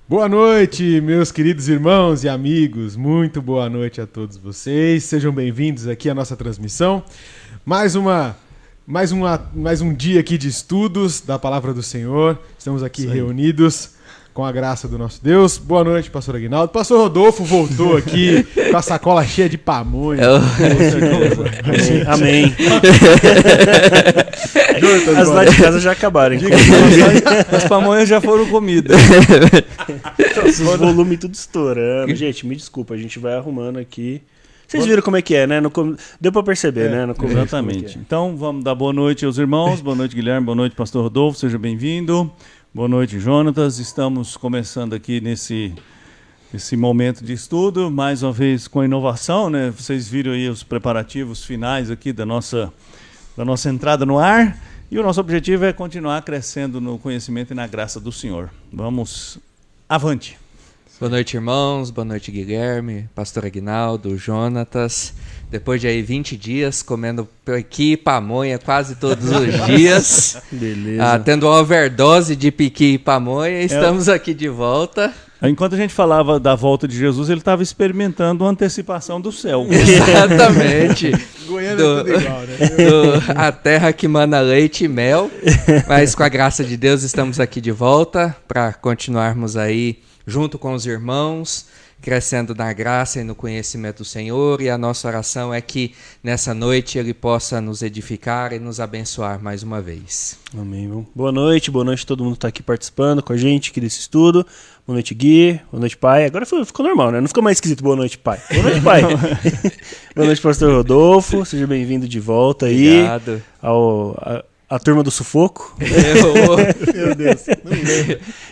Boa noite, meus queridos irmãos e amigos. Muito boa noite a todos vocês. Sejam bem-vindos aqui à nossa transmissão. Mais um dia aqui de estudos da Palavra do Senhor. Estamos aqui reunidos com a graça do nosso Deus. Boa noite, pastor Aguinaldo. Pastor Rodolfo voltou aqui com a sacola cheia de pamonha. Amém. As lá de casa já acabaram. As pamonhas já foram comidas. O volume tudo estourando. Gente, me desculpa, a gente vai arrumando aqui. Vocês viram como é que é, né? Deu pra perceber, né? Exatamente. Então, vamos dar boa noite aos irmãos. Boa noite, Guilherme. Boa noite, pastor Rodolfo. Seja bem-vindo. Boa noite, Jonatas. Estamos começando aqui nesse momento de estudo, mais uma vez com inovação, né? Vocês viram aí os preparativos finais aqui da nossa entrada no ar. E o nosso objetivo é continuar crescendo no conhecimento e na graça do Senhor. Vamos avante. Boa noite, irmãos. Boa noite, Guilherme, pastor Aguinaldo, Jonatas. Depois de aí 20 dias comendo piqui e pamonha quase todos os dias. Beleza. Tendo uma overdose de piqui e pamonha, estamos aqui de volta. Enquanto a gente falava da volta de Jesus, ele estava experimentando a antecipação do céu. Exatamente. Goiânia é tudo igual, né? A terra que mana leite e mel. Mas com a graça de Deus estamos aqui de volta para continuarmos aí junto com os irmãos, crescendo na graça e no conhecimento do Senhor, e a nossa oração é que nessa noite Ele possa nos edificar e nos abençoar mais uma vez. Amém. Boa noite a todo mundo que está aqui participando com a gente aqui desse estudo. Boa noite, Gui. Boa noite, pai. Agora ficou normal, né? Não ficou mais esquisito. Boa noite, pai. Boa noite, pai. Boa noite, pastor Rodolfo. Seja bem-vindo de volta aí. Obrigado. A turma do sufoco. Meu Deus.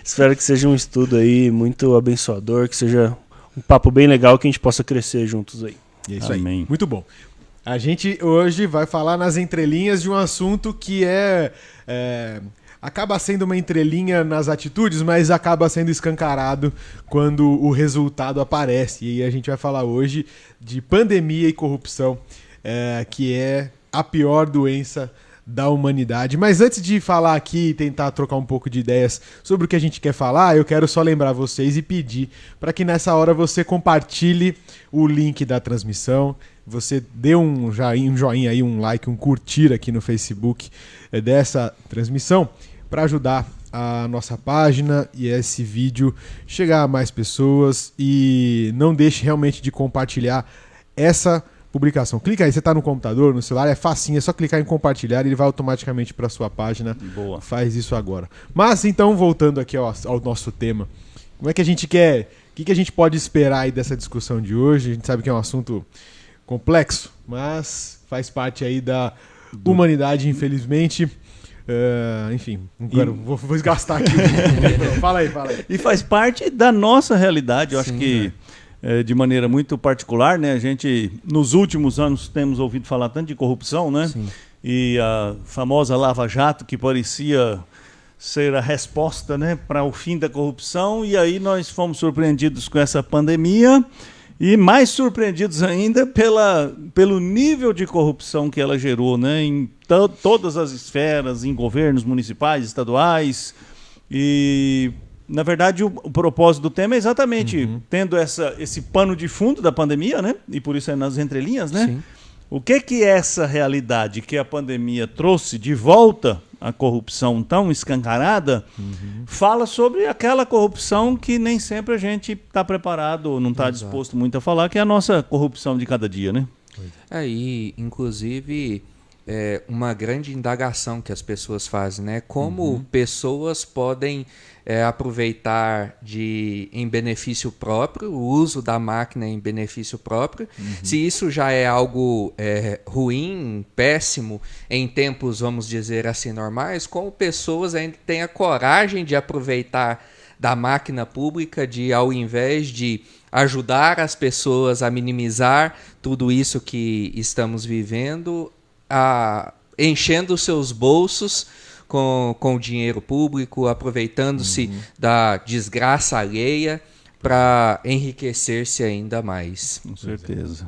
Espero que seja um estudo aí muito abençoador, que seja um papo bem legal, que a gente possa crescer juntos aí. É isso Amém. aí. Muito bom. A gente hoje vai falar nas entrelinhas de um assunto que acaba sendo uma entrelinha nas atitudes, mas acaba sendo escancarado quando o resultado aparece. E a gente vai falar hoje de pandemia e corrupção, que é a pior doença da humanidade. Mas antes de falar aqui e tentar trocar um pouco de ideias sobre o que a gente quer falar, eu quero só lembrar vocês e pedir para que nessa hora você compartilhe o link da transmissão, você dê um joinha aí, um like, um curtir aqui no Facebook dessa transmissão para ajudar a nossa página e esse vídeo chegar a mais pessoas, e não deixe realmente de compartilhar essa publicação. Clica aí, você está no computador, no celular, é facinho, é só clicar em compartilhar e ele vai automaticamente para a sua página. Boa. Faz isso agora. Mas então, voltando aqui ao nosso tema, como é que a gente quer, o que a gente pode esperar aí dessa discussão de hoje? A gente sabe que é um assunto complexo, mas faz parte aí da humanidade, infelizmente. Enfim, vou desgastar aqui. Fala aí. E faz parte da nossa realidade, eu acho Sim, que de maneira muito particular, né? A gente, nos últimos anos, temos ouvido falar tanto de corrupção, né? Sim. E a famosa Lava Jato, que parecia ser a resposta, né, para o fim da corrupção, e aí nós fomos surpreendidos com essa pandemia, e mais surpreendidos ainda pelo nível de corrupção que ela gerou, né, em todas as esferas, em governos municipais, estaduais. E na verdade, o propósito do tema é exatamente tendo esse pano de fundo da pandemia, né? E por isso é nas entrelinhas, né? Sim. O que é essa realidade que a pandemia trouxe de volta à corrupção tão escancarada, fala sobre aquela corrupção que nem sempre a gente está preparado ou não está disposto muito a falar, que é a nossa corrupção de cada dia, né? Aí, inclusive, uma grande indagação que as pessoas fazem, né? Como pessoas podem aproveitar em benefício próprio, o uso da máquina em benefício próprio. Se isso já é algo ruim, péssimo, em tempos, vamos dizer assim, normais, como pessoas ainda têm a coragem de aproveitar da máquina pública, ao invés de ajudar as pessoas a minimizar tudo isso que estamos vivendo, enchendo seus bolsos com o dinheiro público, aproveitando-se da desgraça alheia para enriquecer-se ainda mais. Com certeza.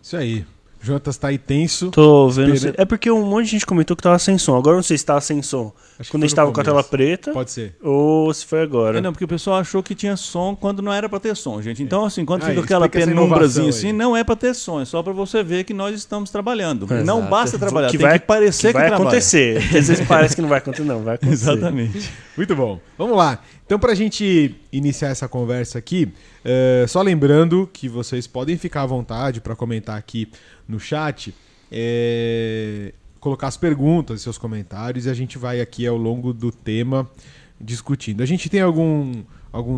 Isso aí. Jonatas tá aí tenso. Tô vendo. É porque um monte de gente comentou que tava sem som. Agora eu não sei se tava sem som Acho que quando foi a gente tava no com a tela começo. preta, Pode ser. ou se foi agora. Não, porque o pessoal achou que tinha som quando não era para ter som, gente. Então, assim, quando Aí, fica aquela explica essa penumbrazinha inovação assim, aí. não é para ter som, é só para você ver que nós estamos trabalhando. É. Não Exato. basta trabalhar, que tem vai, que parecer que vai trabalha. acontecer. Às vezes parece que não vai acontecer, não. Vai acontecer. Exatamente. Muito bom. Vamos lá. Então, pra gente iniciar essa conversa aqui, só lembrando que vocês podem ficar à vontade para comentar aqui no chat, colocar as perguntas, seus comentários, e a gente vai aqui ao longo do tema discutindo. A gente tem algum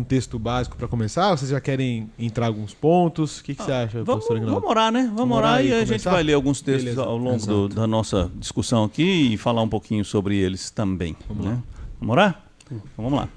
texto básico para começar? Vocês já querem entrar alguns pontos? O que você acha, pastor Aguinaldo? Vamos orar, né? Vamos orar e a gente começar? vai ler alguns textos Beleza. ao longo Exato. da nossa discussão aqui e falar um pouquinho sobre eles também. Vamos né? lá. Vamos orar? Então vamos lá.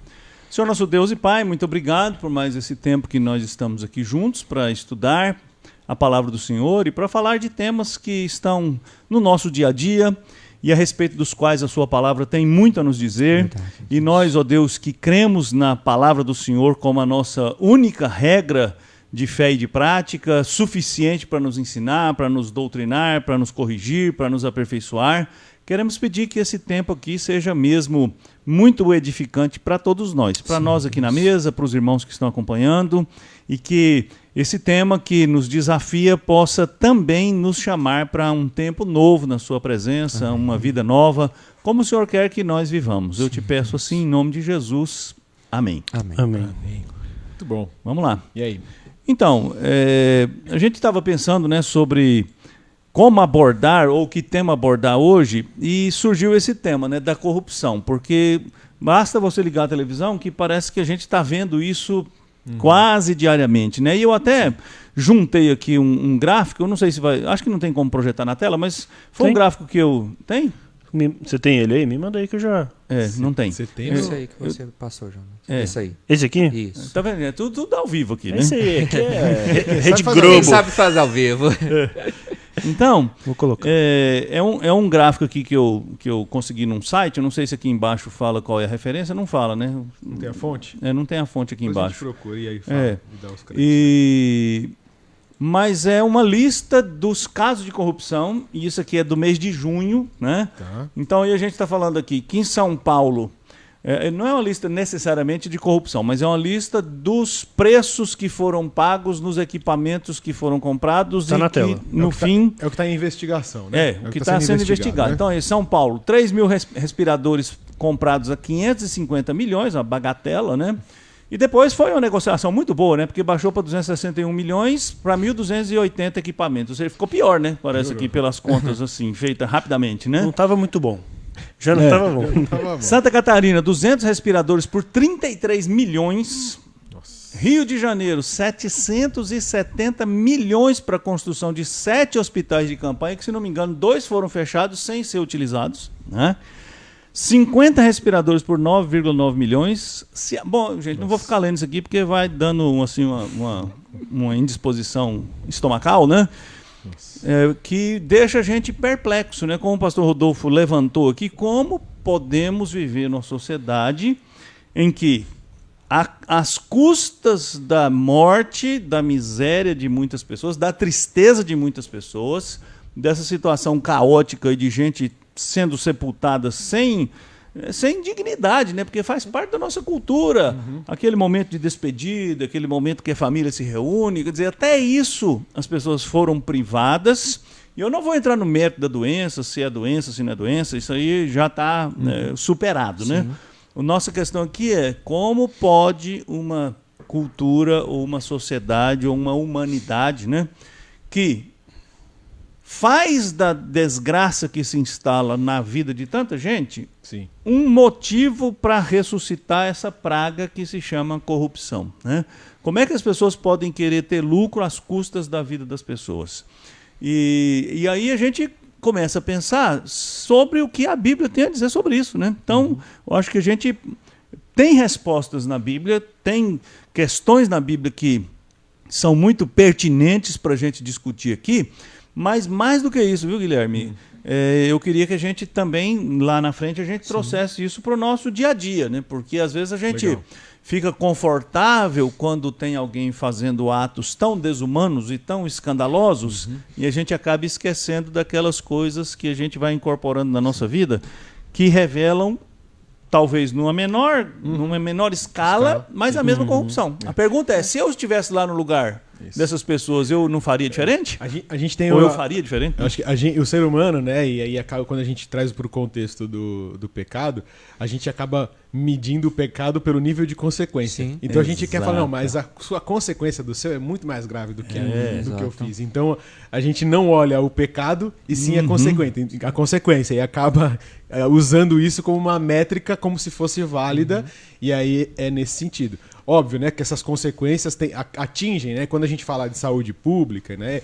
Senhor nosso Deus e Pai, muito obrigado por mais esse tempo que nós estamos aqui juntos para estudar a palavra do Senhor e para falar de temas que estão no nosso dia a dia e a respeito dos quais a sua palavra tem muito a nos dizer. E nós, ó Deus, que cremos na palavra do Senhor como a nossa única regra de fé e de prática, suficiente para nos ensinar, para nos doutrinar, para nos corrigir, para nos aperfeiçoar, queremos pedir que esse tempo aqui seja mesmo muito edificante para todos nós, para nós aqui na mesa, para os irmãos que estão acompanhando, e que esse tema que nos desafia possa também nos chamar para um tempo novo na sua presença, Amém. uma vida nova, como o Senhor quer que nós vivamos. Eu te peço assim em nome de Jesus. Amém. Amém. Amém. Muito bom. Vamos lá. E aí? Então, a gente estava pensando, né, sobre como abordar ou que tema abordar hoje, e surgiu esse tema, né, da corrupção, porque basta você ligar a televisão que parece que a gente está vendo isso quase diariamente, né? E eu até juntei aqui um gráfico, eu não sei se vai, acho que não tem como projetar na tela, mas foi Tem. um gráfico que eu... Tem? Você tem ele aí? Me manda aí que eu já... Não tem. Você tem? Esse aí que você passou, João. Esse aí. Esse aqui? Isso. Tá vendo? É tudo ao vivo aqui, né? Esse aí aqui é Rede fazer- Quem Globo. sabe fazer ao vivo? Então, Vou colocar. é um gráfico aqui que eu consegui num site, eu não sei se aqui embaixo fala qual é a referência, não fala, né? Não tem a fonte? Não tem a fonte aqui Depois a gente embaixo. procura e aí fala, É. me dá os créditos. Mas é uma lista dos casos de corrupção, e isso aqui é do mês de junho, né? Tá. Então aí a gente está falando aqui que em São Paulo, não é uma lista necessariamente de corrupção, mas é uma lista dos preços que foram pagos nos equipamentos que foram comprados Tá e na que, tela. no fim... É o que está em investigação, né? o que está sendo investigado. né? Então, em São Paulo, 3 mil respiradores comprados a 550 milhões, uma bagatela, né? E depois foi uma negociação muito boa, né? Porque baixou para 261 milhões para 1.280 equipamentos. Ou seja, ficou pior, né? Parece aqui pelas contas, assim, feita rapidamente, né? Não estava muito bom. Já não estava bom. Tava bom. Santa Catarina, 200 respiradores por 33 milhões. Nossa. Rio de Janeiro, 770 milhões para a construção de 7 hospitais de campanha, que, se não me engano, 2 foram fechados sem ser utilizados, né? 50 respiradores por 9,9 milhões. Bom, gente, não vou ficar lendo isso aqui porque vai dando assim, uma indisposição estomacal, né? Que deixa a gente perplexo, né? Como o pastor Rodolfo levantou aqui, como podemos viver numa sociedade em que, às custas da morte, da miséria de muitas pessoas, da tristeza de muitas pessoas, dessa situação caótica e de gente sendo sepultada sem dignidade, né? Porque faz parte da nossa cultura. Aquele momento de despedida, aquele momento que a família se reúne, quer dizer, até isso as pessoas foram privadas. E eu não vou entrar no mérito da doença, se é doença, se não é doença, isso aí já está superado, né? A nossa questão aqui é como pode uma cultura, ou uma sociedade, ou uma humanidade, né, que faz da desgraça que se instala na vida de tanta gente Sim. um motivo para ressuscitar essa praga que se chama corrupção, né? Como é que as pessoas podem querer ter lucro às custas da vida das pessoas? E aí a gente começa a pensar sobre o que a Bíblia tem a dizer sobre isso, né? Então, eu acho que a gente tem respostas na Bíblia, tem questões na Bíblia que são muito pertinentes para a gente discutir aqui, mas mais do que isso, viu, Guilherme? Eu queria que a gente também, lá na frente, a gente trouxesse isso para o nosso dia a dia, né? Porque às vezes a gente Legal. fica confortável quando tem alguém fazendo atos tão desumanos e tão escandalosos, e a gente acaba esquecendo daquelas coisas que a gente vai incorporando na nossa vida, que revelam talvez numa menor escala, mas a mesma corrupção. A pergunta é, se eu estivesse lá no lugar dessas pessoas, eu não faria diferente? A gente tem Ou eu faria diferente? Eu acho que o ser humano, né, e aí acaba, quando a gente traz para o contexto do pecado, a gente acaba medindo o pecado pelo nível de consequência. Sim. Então a gente quer falar, não, mas a sua consequência do seu é muito mais grave do que do que eu fiz. Então a gente não olha o pecado e sim a consequência, e acaba usando isso como uma métrica, como se fosse válida, e aí é nesse sentido. Óbvio, né, que essas consequências atingem, né, quando a gente fala de saúde pública, né,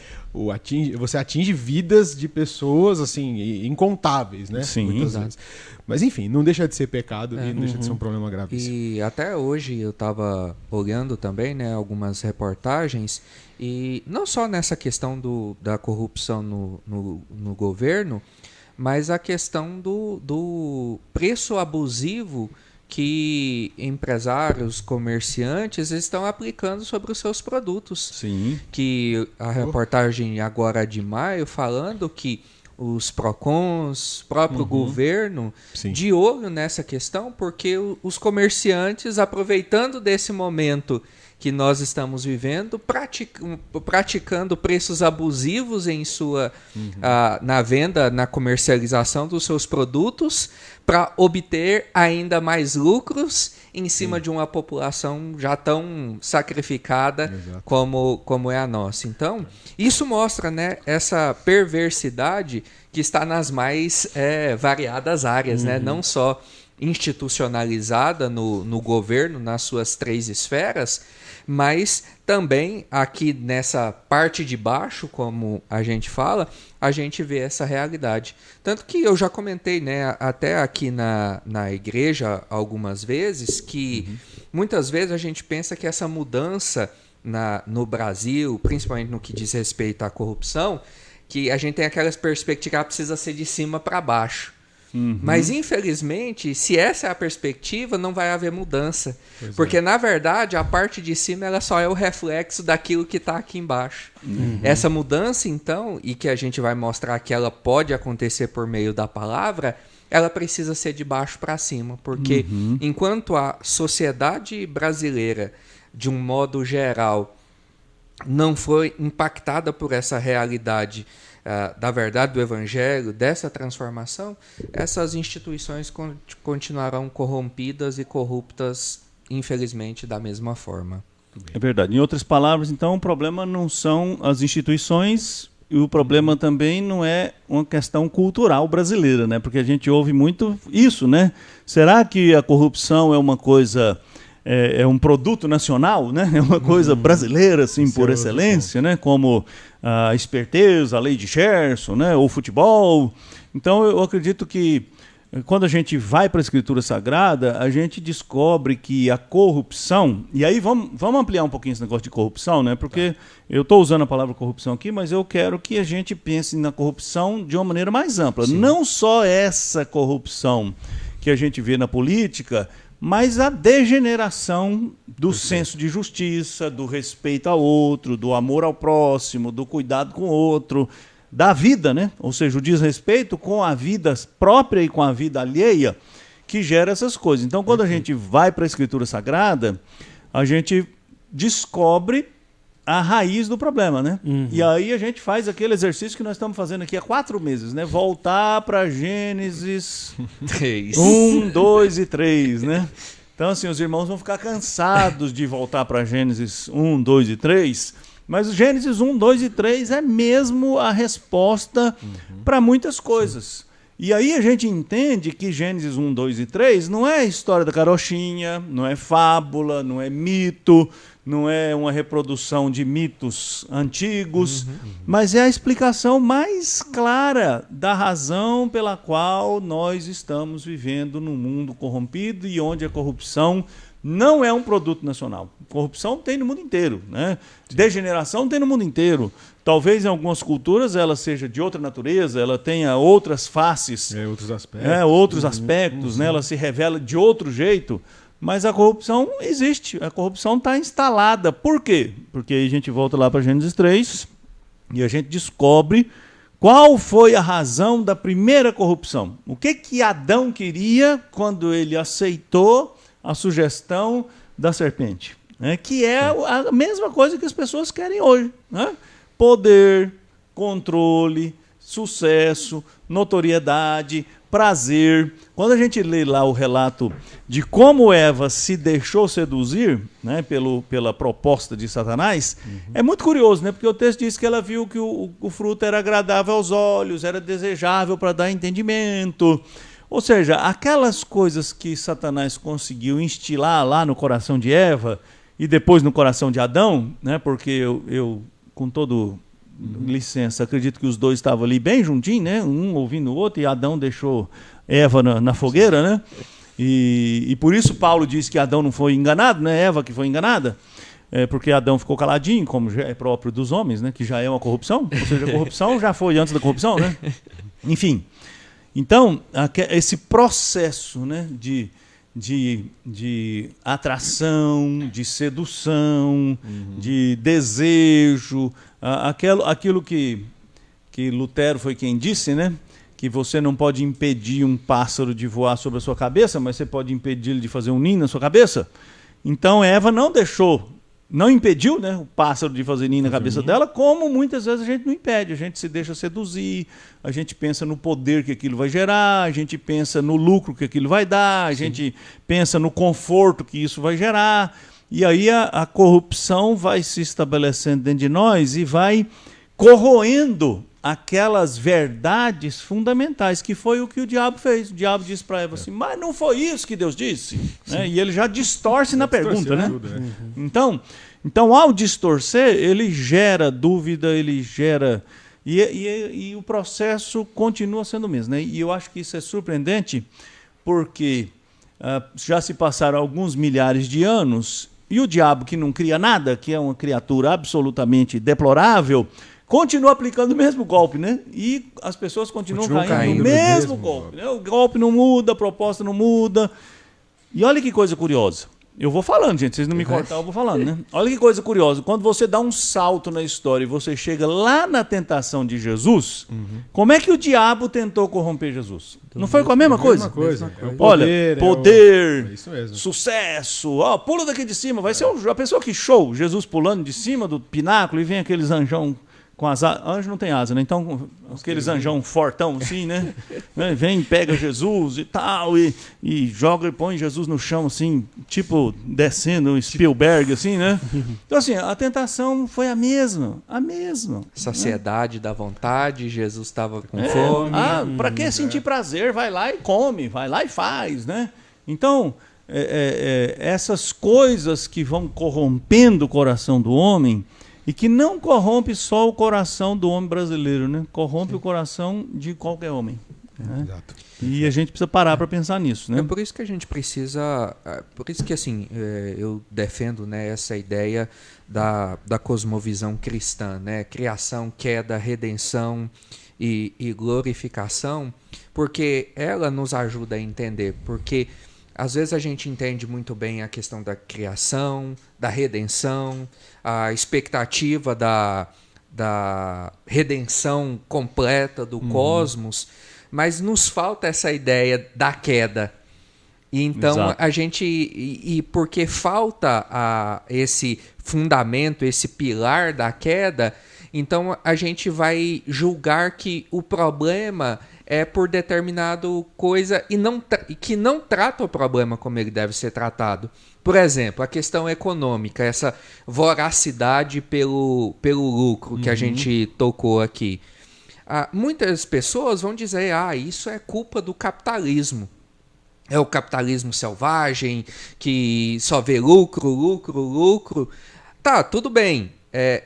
você atinge vidas de pessoas, assim, incontáveis, né? Sim. Muitas vezes. Mas enfim, não deixa de ser pecado e não deixa de ser um problema gravíssimo. E até hoje eu estava olhando também, né, algumas reportagens, e não só nessa questão da corrupção no governo, mas a questão do preço abusivo que empresários, comerciantes estão aplicando sobre os seus produtos. Sim. Que a reportagem agora de maio falando que os PROCONs, próprio governo, Sim. de olho nessa questão, porque os comerciantes, aproveitando desse momento que nós estamos vivendo, praticando preços abusivos em na venda, na comercialização dos seus produtos, para obter ainda mais lucros em cima de uma população já tão sacrificada como é a nossa. Então, isso mostra, né, essa perversidade que está nas mais variadas áreas, né? Não só institucionalizada no governo, nas suas 3 esferas, mas também aqui nessa parte de baixo, como a gente fala, a gente vê essa realidade. Tanto que eu já comentei, né, até aqui na igreja algumas vezes, que muitas vezes a gente pensa que essa mudança no Brasil, principalmente no que diz respeito à corrupção, que a gente tem aquelas perspectivas que ela precisa ser de cima para baixo. Mas, infelizmente, se essa é a perspectiva, não vai haver mudança. Porque, na verdade, a parte de cima ela só é o reflexo daquilo que está aqui embaixo. Essa mudança, então, e que a gente vai mostrar que ela pode acontecer por meio da palavra, ela precisa ser de baixo para cima. Porque, enquanto a sociedade brasileira, de um modo geral, não foi impactada por essa realidade da verdade do Evangelho, dessa transformação, essas instituições continuarão corrompidas e corruptas, infelizmente, da mesma forma. É verdade. Em outras palavras, então, o problema não são as instituições e o problema também não é uma questão cultural brasileira, né? Porque a gente ouve muito isso, né? Será que a corrupção é uma coisa... É um produto nacional, né? É uma coisa brasileira, assim, por excelência, né? Como a esperteza, a lei de Gerson, né? Ou futebol. Então, eu acredito que quando a gente vai para a Escritura Sagrada, a gente descobre que a corrupção... E aí vamos ampliar um pouquinho esse negócio de corrupção, né? Porque eu estou usando a palavra corrupção aqui, mas eu quero que a gente pense na corrupção de uma maneira mais ampla. Sim. Não só essa corrupção que a gente vê na política... mas a degeneração do senso de justiça, do respeito ao outro, do amor ao próximo, do cuidado com o outro, da vida, né? Ou seja, o desrespeito com a vida própria e com a vida alheia, que gera essas coisas. Então, quando a gente vai para a Escritura Sagrada, a gente descobre a raiz do problema, né? E aí a gente faz aquele exercício que nós estamos fazendo aqui há 4 meses, né? Voltar para Gênesis 1, 2 e 3, né? Então, assim, os irmãos vão ficar cansados de voltar para Gênesis 1, 2 e 3, mas o Gênesis 1, 2 e 3 é mesmo a resposta para muitas coisas. E aí a gente entende que Gênesis 1, 2 e 3 não é a história da carochinha, não é fábula, não é mito, não é uma reprodução de mitos antigos, mas é a explicação mais clara da razão pela qual nós estamos vivendo num mundo corrompido e onde a corrupção não é um produto nacional. Corrupção tem no mundo inteiro, né? Degeneração tem no mundo inteiro. Talvez em algumas culturas ela seja de outra natureza, ela tenha outras faces, outros aspectos, né? Ela se revela de outro jeito. Mas a corrupção existe, a corrupção está instalada. Por quê? Porque aí a gente volta lá para Gênesis 3 e a gente descobre Qual foi a razão da primeira corrupção? O que Adão queria quando ele aceitou a sugestão da serpente? Que é a mesma coisa que as pessoas querem hoje. Né? Poder, controle, sucesso, notoriedade, prazer. Quando a gente lê lá o relato de como Eva se deixou seduzir, né, pela proposta de Satanás, é muito curioso, né, porque o texto diz que ela viu que o fruto era agradável aos olhos, era desejável para dar entendimento. Ou seja, aquelas coisas que Satanás conseguiu instilar lá no coração de Eva e depois no coração de Adão, né, porque eu com todo... licença, acredito que os dois estavam ali bem juntinhos, né? Um ouvindo o outro, e Adão deixou Eva na fogueira, né? E por isso Paulo diz que Adão não foi enganado, né? Eva que foi enganada, porque Adão ficou caladinho, como já é próprio dos homens, né? Que já é uma corrupção, ou seja, a corrupção já foi antes da corrupção, né? Enfim, então, esse processo, né? De atração, de sedução, de desejo, aquilo que Lutero foi quem disse, né? Que você não pode impedir um pássaro de voar sobre a sua cabeça, mas você pode impedir ele de fazer um ninho na sua cabeça. Então Eva não impediu, né, o pássaro de fazer ninho na cabeça dela, como muitas vezes a gente não impede. A gente se deixa seduzir, a gente pensa no poder que aquilo vai gerar, a gente pensa no lucro que aquilo vai dar, a gente pensa no conforto que isso vai gerar. E aí a corrupção vai se estabelecendo dentro de nós e vai corroendo aquelas verdades fundamentais, que foi o que o diabo fez. O diabo disse para Eva assim, mas não foi isso que Deus disse? Né? E ele já distorce na pergunta. Né? Tudo, né? Então, ao distorcer, ele gera dúvida, ele gera... E o processo continua sendo o mesmo. Né? E eu acho que isso é surpreendente, porque já se passaram alguns milhares de anos, e o diabo, que não cria nada, que é uma criatura absolutamente deplorável, continua aplicando o mesmo golpe, né? E as pessoas continuam caindo no mesmo golpe. Né? O golpe não muda, a proposta não muda. E olha que coisa curiosa. Eu vou falando, gente, vocês não me cortam, eu vou falando, né? Olha que coisa curiosa. Quando você dá um salto na história e você chega lá na tentação de Jesus, como é que o diabo tentou corromper Jesus? Não foi com a mesma coisa? Olha, poder, sucesso, pula daqui de cima, vai ser a pessoa que show, Jesus pulando de cima do pináculo e vem aqueles anjão com as asas. Anjo não tem asa, né? Então, aqueles anjão fortão assim, né? Vem, pega Jesus e tal, e joga e põe Jesus no chão, assim, tipo descendo Spielberg, assim, né? Então, assim, a tentação foi a mesma. Saciedade da vontade, Jesus estava com fome. Para que sentir prazer? Vai lá e come, vai lá e faz, né? Então, essas coisas que vão corrompendo o coração do homem, e que não corrompe só o coração do homem brasileiro, né? Corrompe o coração de qualquer homem. Né? Exato. E a gente precisa parar para pensar nisso. Né? É por isso que a gente precisa... Por isso que, assim, eu defendo, né, essa ideia da cosmovisão cristã, né? Criação, queda, redenção e glorificação, porque ela nos ajuda a entender. Porque às vezes a gente entende muito bem a questão da criação, da redenção, a expectativa da redenção completa do cosmos, mas nos falta essa ideia da queda. E então Exato. a gente... E porque falta esse fundamento, esse pilar da queda, então a gente vai julgar que o problema é por determinado coisa e que não trata o problema como ele deve ser tratado. Por exemplo, a questão econômica, essa voracidade pelo lucro que a gente tocou aqui. Muitas pessoas vão dizer, isso é culpa do capitalismo. É o capitalismo selvagem, que só vê lucro, lucro, lucro. Tá, tudo bem,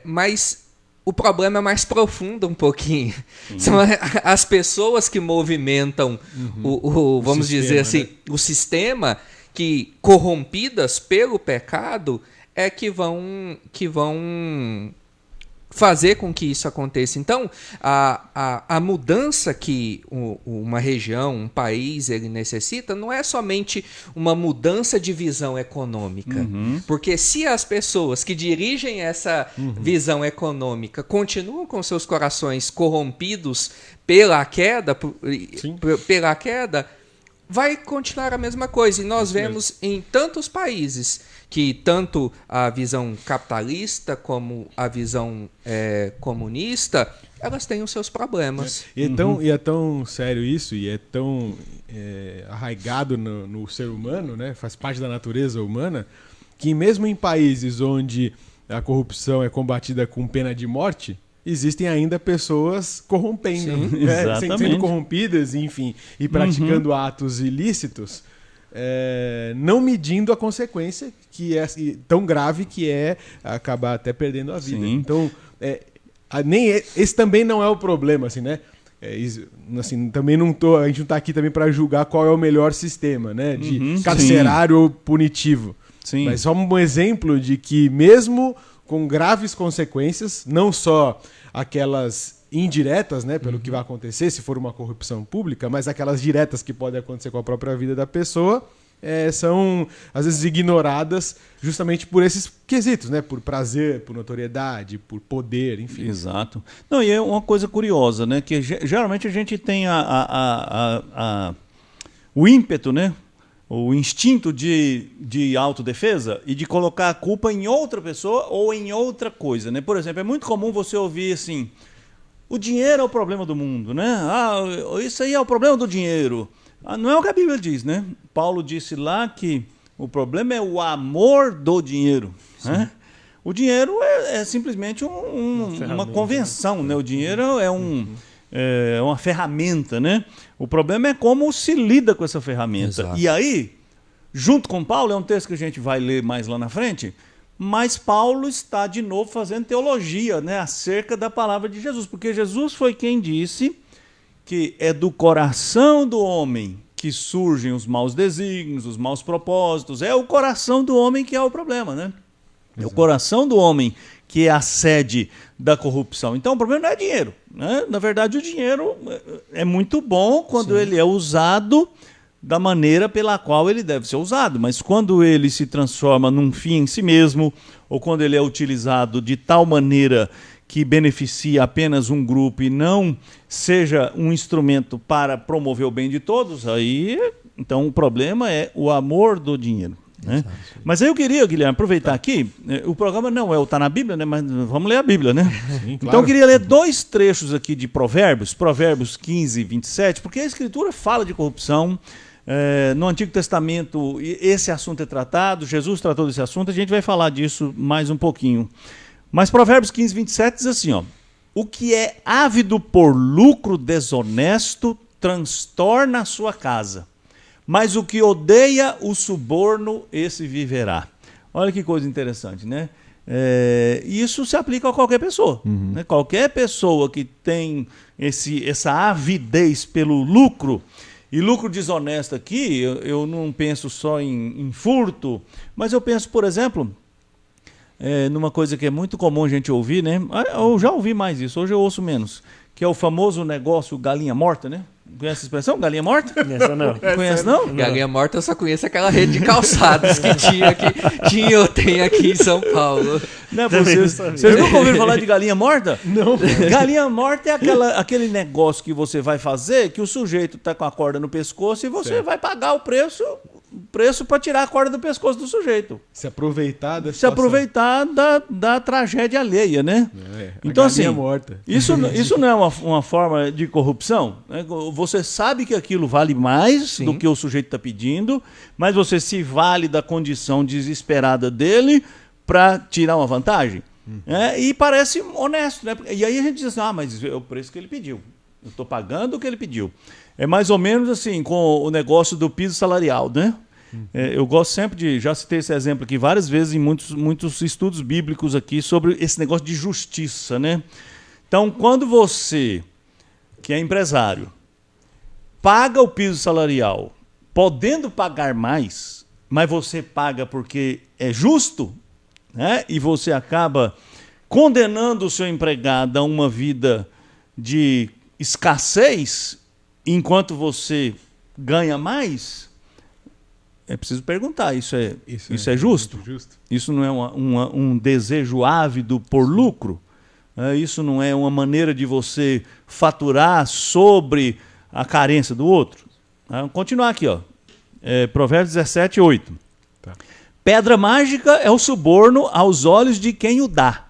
mas o problema é mais profundo um pouquinho. São as pessoas que movimentam vamos dizer assim, o sistema, que corrompidas pelo pecado é que vão fazer com que isso aconteça. Então, a mudança que uma região, um país, ele necessita, não é somente uma mudança de visão econômica. Porque se as pessoas que dirigem essa visão econômica continuam com seus corações corrompidos pela queda, vai continuar a mesma coisa. E nós vemos em tantos países que tanto a visão capitalista como a visão comunista, elas têm os seus problemas. E é tão sério isso, e é tão arraigado no ser humano, né? Faz parte da natureza humana, que mesmo em países onde a corrupção é combatida com pena de morte, existem ainda pessoas corrompendo, né? Sendo corrompidas, enfim, e praticando atos ilícitos, não medindo a consequência, que é tão grave, que é acabar até perdendo a vida. Sim. Então, esse também não é o problema, assim, né? Assim, também a gente não está aqui também para julgar qual é o melhor sistema, né? De carcerário ou punitivo. Sim. Mas só um exemplo de que mesmo com graves consequências, não só aquelas indiretas, né, pelo que vai acontecer se for uma corrupção pública, mas aquelas diretas que podem acontecer com a própria vida da pessoa, são às vezes ignoradas justamente por esses quesitos, né, por prazer, por notoriedade, por poder, enfim. Exato. Não, e é uma coisa curiosa, né, que geralmente a gente tem o ímpeto, né, o instinto de autodefesa e de colocar a culpa em outra pessoa ou em outra coisa, né? Por exemplo, é muito comum você ouvir assim: o dinheiro é o problema do mundo, né? Isso aí é o problema do dinheiro. Não é o que a Bíblia diz, né? Paulo disse lá que o problema é o amor do dinheiro, né? O dinheiro é simplesmente uma convenção, né? O dinheiro é uma ferramenta, né? O problema é como se lida com essa ferramenta. Exato. E aí, junto com Paulo, é um texto que a gente vai ler mais lá na frente, mas Paulo está de novo fazendo teologia, né, acerca da palavra de Jesus, porque Jesus foi quem disse que é do coração do homem que surgem os maus desígnios, os maus propósitos. É o coração do homem que é o problema, né? É o coração do homem que é a sede da corrupção. Então o problema não é dinheiro, né? Na verdade, o dinheiro é muito bom quando ele é usado da maneira pela qual ele deve ser usado, mas quando ele se transforma num fim em si mesmo, ou quando ele é utilizado de tal maneira que beneficia apenas um grupo e não seja um instrumento para promover o bem de todos, aí então o problema é o amor do dinheiro. Né? Mas aí eu queria, Guilherme, aproveitar aqui, o programa não é o Tá na Bíblia, né? Mas vamos ler a Bíblia, né? Sim, claro. Então eu queria ler 2 trechos aqui de Provérbios 15 e 27, porque a Escritura fala de corrupção. No Antigo Testamento esse assunto é tratado, Jesus tratou desse assunto, a gente vai falar disso mais um pouquinho. Mas Provérbios 15, 27 diz assim, ó: o que é ávido por lucro desonesto transtorna a sua casa, mas o que odeia o suborno, esse viverá. Olha que coisa interessante, né? Isso se aplica a qualquer pessoa. Né? Qualquer pessoa que tem essa avidez pelo lucro, e lucro desonesto aqui, eu não penso só em furto, mas eu penso, por exemplo, numa coisa que é muito comum a gente ouvir, né? Eu já ouvi mais isso, hoje eu ouço menos, que é o famoso negócio galinha morta, né? Conhece a expressão? Galinha morta? Essa não. Conhece não? Galinha morta eu só conheço aquela rede de calçados que tinha ou tem aqui em São Paulo. Não, vocês nunca ouviram falar de galinha morta? Não. Galinha morta é aquele negócio que você vai fazer, que o sujeito está com a corda no pescoço e você vai pagar o preço para tirar a corda do pescoço do sujeito. Se aproveitar da tragédia alheia, né? Então assim, morta. Isso não é uma forma de corrupção, né? Você sabe que aquilo vale mais do que o sujeito está pedindo, mas você se vale da condição desesperada dele para tirar uma vantagem. E parece honesto, né? E aí a gente diz assim, mas é o preço que ele pediu. Eu estou pagando o que ele pediu. É mais ou menos assim com o negócio do piso salarial, né? Eu gosto sempre já citei esse exemplo aqui várias vezes em muitos estudos bíblicos aqui sobre esse negócio de justiça, né? Então, quando você, que é empresário, paga o piso salarial, podendo pagar mais, mas você paga porque é justo, né? E você acaba condenando o seu empregado a uma vida de escassez, enquanto você ganha mais, é preciso perguntar, isso é justo? Isso não é um desejo ávido por lucro? Isso não é uma maneira de você faturar sobre a carência do outro? Vamos continuar aqui, ó. Provérbios 17, 8. Tá. Pedra mágica é o suborno aos olhos de quem o dá,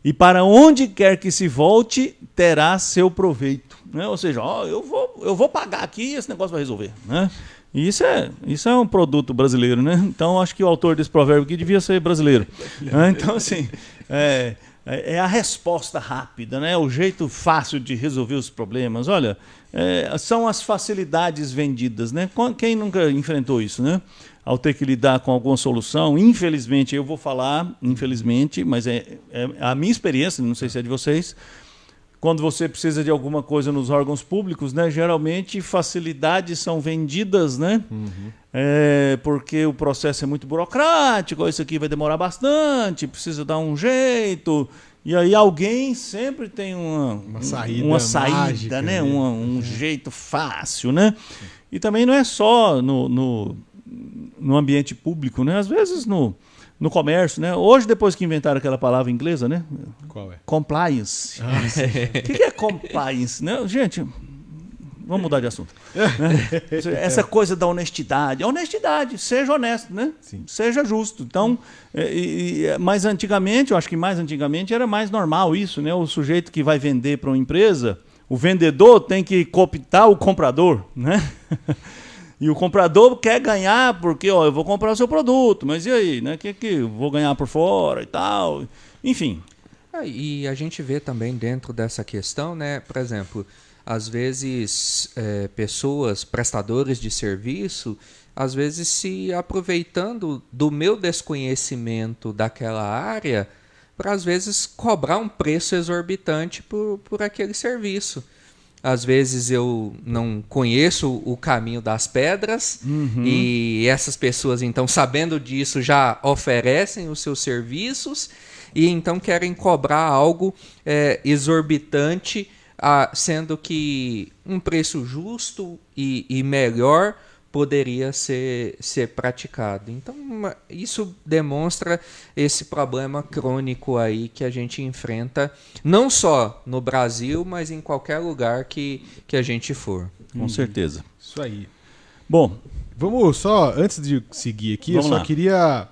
e para onde quer que se volte, terá seu proveito. Ou seja, eu vou pagar aqui e esse negócio vai resolver. E isso é um produto brasileiro, né? Então, acho que o autor desse provérbio aqui devia ser brasileiro. Então, assim, é a resposta rápida, né? O jeito fácil de resolver os problemas. Olha, são as facilidades vendidas, né? Quem nunca enfrentou isso, né? Ao ter que lidar com alguma solução, infelizmente, eu vou falar, infelizmente, mas é a minha experiência, não sei se é de vocês, quando você precisa de alguma coisa nos órgãos públicos, né, geralmente facilidades são vendidas, né? Porque o processo é muito burocrático, isso aqui vai demorar bastante, precisa dar um jeito. E aí alguém sempre tem uma saída mágica, né? Um jeito fácil, né? E também não é só no ambiente público, né? Às vezes no comércio, né? Hoje, depois que inventaram aquela palavra inglesa, né? Qual é? Compliance. O que é compliance? Né? Gente, vamos mudar de assunto. Né? Essa coisa da honestidade. A honestidade, seja honesto, né? Sim. Seja justo. Então, mais antigamente, eu acho que mais antigamente era mais normal isso, né? O sujeito que vai vender para uma empresa, o vendedor tem que cooptar o comprador, né? E o comprador quer ganhar porque, eu vou comprar o seu produto, mas e aí, né? Que eu vou ganhar por fora e tal? Enfim. E a gente vê também dentro dessa questão, né? Por exemplo, às vezes pessoas, prestadores de serviço, às vezes se aproveitando do meu desconhecimento daquela área para, às vezes, cobrar um preço exorbitante por aquele serviço. Às vezes eu não conheço o caminho das pedras e essas pessoas, então, sabendo disso, já oferecem os seus serviços e então querem cobrar algo exorbitante, sendo que um preço justo e melhor poderia ser praticado. Então, isso demonstra esse problema crônico aí que a gente enfrenta, não só no Brasil, mas em qualquer lugar que a gente for. Com certeza. Isso aí. Bom, vamos só, antes de seguir aqui, eu só queria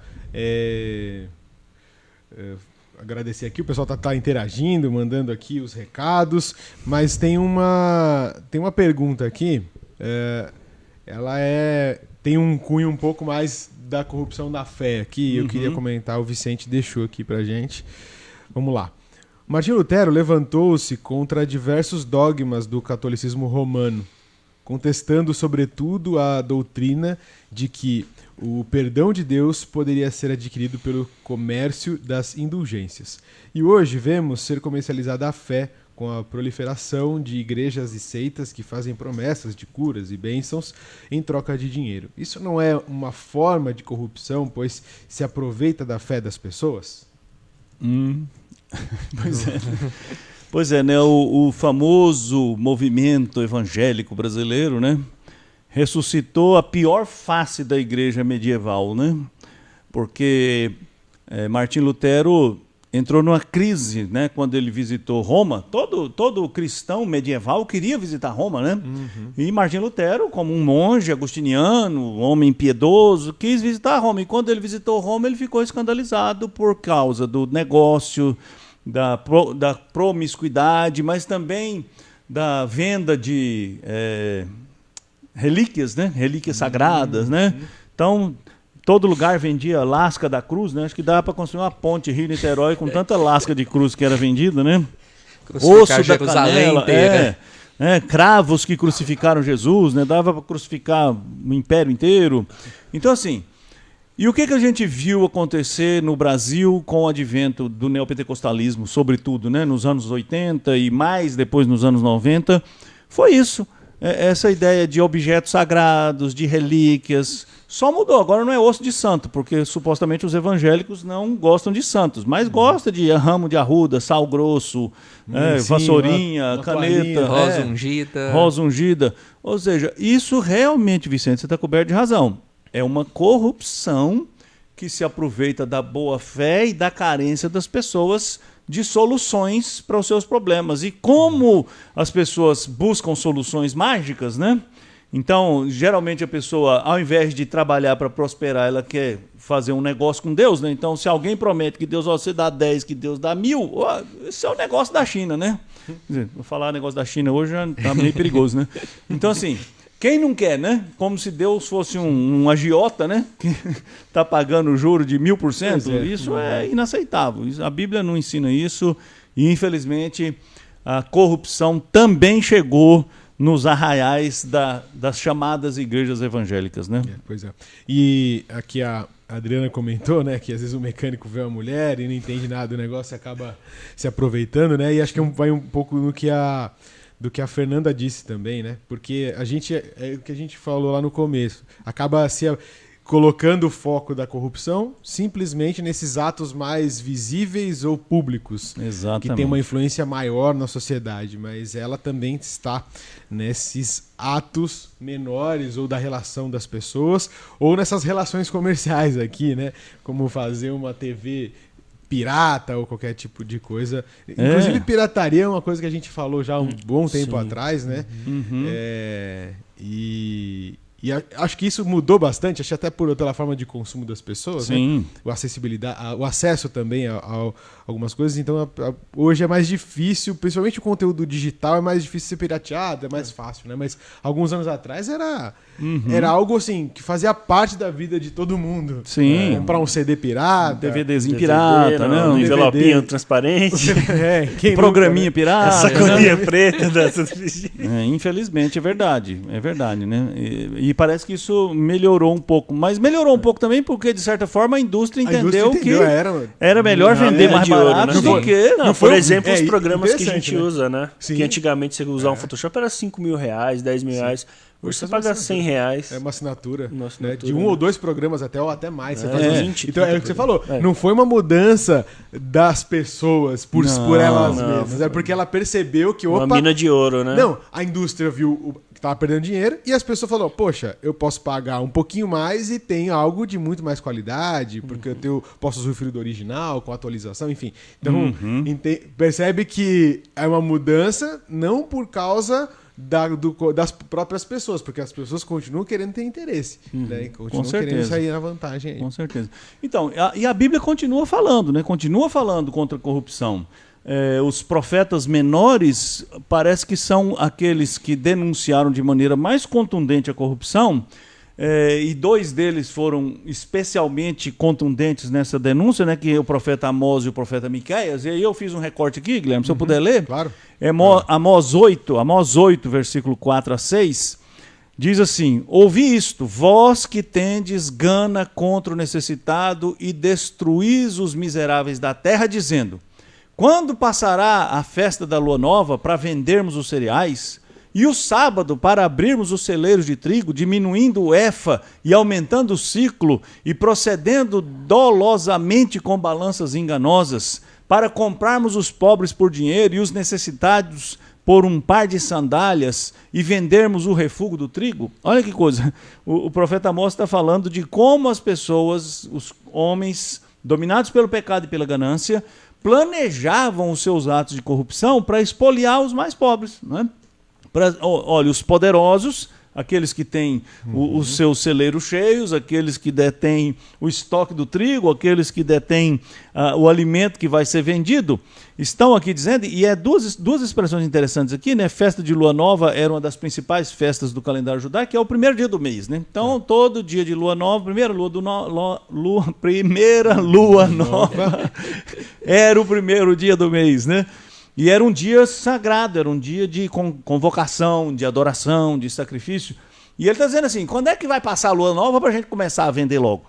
agradecer aqui, o pessoal tá interagindo, mandando aqui os recados, mas tem uma pergunta aqui, ela tem um cunho um pouco mais da corrupção da fé aqui, eu queria comentar, o Vicente deixou aqui pra gente. Vamos lá. Martinho Lutero levantou-se contra diversos dogmas do catolicismo romano, contestando sobretudo a doutrina de que o perdão de Deus poderia ser adquirido pelo comércio das indulgências. E hoje vemos ser comercializada a fé com a proliferação de igrejas e seitas que fazem promessas de curas e bênçãos em troca de dinheiro. Isso não é uma forma de corrupção, pois se aproveita da fé das pessoas? Pois é. Pois é, né? O famoso movimento evangélico brasileiro, né? Ressuscitou a pior face da igreja medieval, né? Porque Martinho Lutero entrou numa crise, né, quando ele visitou Roma. Todo cristão medieval queria visitar Roma, né? E Martinho Lutero, como um monge agostiniano, um homem piedoso, quis visitar Roma. E quando ele visitou Roma, ele ficou escandalizado por causa do negócio, da promiscuidade, mas também da venda de relíquias, né? Relíquias sagradas, né? Então, todo lugar vendia lasca da cruz, né? Acho que dava para construir uma ponte Rio-Niterói com tanta lasca de cruz que era vendida, né? Osso da canela, cravos que crucificaram Jesus, né? Dava para crucificar o império inteiro. Então, assim, e o que a gente viu acontecer no Brasil com o advento do neopentecostalismo, sobretudo, né? Nos anos 80 e mais depois nos anos 90, foi isso. essa ideia de objetos sagrados, de relíquias, só mudou. Agora não é osso de santo, porque supostamente os evangélicos não gostam de santos, mas gostam de ramo de arruda, sal grosso, Sim, vassourinha, uma caneta, Rosa rosa ungida. Ou seja, isso realmente, Vicente, você está coberto de razão. É uma corrupção que se aproveita da boa fé e da carência das pessoas de soluções para os seus problemas. E como as pessoas buscam soluções mágicas, né? Então, geralmente a pessoa, ao invés de trabalhar para prosperar, ela quer fazer um negócio com Deus, né? Então, se alguém promete que Deus, você dá 10, que Deus dá 1000, isso é o negócio da China, né? Quer dizer, vou falar negócio da China hoje, já tá meio perigoso, né? Então, assim, quem não quer, né? Como se Deus fosse um agiota, né? Que está pagando juro de 1000%. Isso é inaceitável. A Bíblia não ensina isso. E, infelizmente, a corrupção também chegou nos arraiais das chamadas igrejas evangélicas, né? Pois é. E aqui a Adriana comentou, né, que às vezes o mecânico vê uma mulher e não entende nada do negócio e acaba se aproveitando, né? E acho que vai um pouco do que a Fernanda disse também, né? Porque a gente, é o que a gente falou lá no começo, acaba se colocando o foco da corrupção simplesmente nesses atos mais visíveis ou públicos. Exatamente. Que tem uma influência maior na sociedade, mas ela também está nesses atos menores ou da relação das pessoas ou nessas relações comerciais aqui, né? Como fazer uma TV pirata ou qualquer tipo de coisa. Inclusive, pirataria é uma coisa que a gente falou já há um bom tempo atrás, né? Uhum. E acho que isso mudou bastante, acho que até pela forma de consumo das pessoas, Sim. né? O acessibilidade, o acesso também a algumas coisas. Então, hoje é mais difícil, principalmente o conteúdo digital, é mais difícil ser pirateado, é mais fácil, né? Mas alguns anos atrás era algo assim, que fazia parte da vida de todo mundo. Sim. Comprar um CD pirata. DVDzinho pirata, né? Um DVD. envelopinho transparente. Quem Programinha nunca, pirata. Sacolinha preta. Infelizmente, é verdade, né? E parece que isso melhorou um pouco, mas melhorou um pouco também porque, de certa forma, a indústria entendeu que era melhor vender mais barato do que... Por exemplo, os programas que a interessante, gente usa, né? Sim. Que antigamente você usar um Photoshop era 5 mil reais, 10 mil reais. Hoje você paga 100 reais. É uma assinatura, Uma assinatura, né? De um ou dois programas até, ou até mais. Você faz 20, então, é o que você falou. É. Não foi uma mudança das pessoas por elas não. mesmas. É porque ela percebeu que, Uma mina de ouro, né? Não, a indústria viu que estava perdendo dinheiro e as pessoas falaram, poxa, eu posso pagar um pouquinho mais e tem algo de muito mais qualidade, porque eu posso usufruir do original, com atualização, enfim. Então, percebe que é uma mudança não por causa das próprias pessoas, porque as pessoas continuam querendo ter interesse, né? Continuam querendo sair na vantagem aí. Com certeza. Então, e a Bíblia continua falando, né? Continua falando contra a corrupção. Os profetas menores parece que são aqueles que denunciaram de maneira mais contundente a corrupção, e dois deles foram especialmente contundentes nessa denúncia, né? Que é o profeta Amós e o profeta Miqueias. E aí eu fiz um recorte aqui, Guilherme, se eu puder ler. Claro. Amós 8, versículo 4 a 6, diz assim: ouvi isto, vós que tendes gana contra o necessitado e destruís os miseráveis da terra, dizendo: quando passará a festa da lua nova para vendermos os cereais, e o sábado para abrirmos os celeiros de trigo, diminuindo o efa e aumentando o ciclo, e procedendo dolosamente com balanças enganosas, para comprarmos os pobres por dinheiro e os necessitados por um par de sandálias e vendermos o refúgio do trigo? Olha que coisa, o profeta Amós está falando de como as pessoas, os homens dominados pelo pecado e pela ganância, planejavam os seus atos de corrupção para expoliar os mais pobres, né? Olha, os poderosos, aqueles que têm os seus celeiros cheios, aqueles que detêm o estoque do trigo, aqueles que detêm o alimento que vai ser vendido, estão aqui dizendo, e duas expressões interessantes aqui, né? Festa de lua nova era uma das principais festas do calendário judaico, que é o primeiro dia do mês, né? Então, todo dia de lua nova, primeira lua nova era o primeiro dia do mês, né? E era um dia sagrado, era um dia de convocação, de adoração, de sacrifício. E ele está dizendo assim, quando é que vai passar a lua nova para a gente começar a vender logo?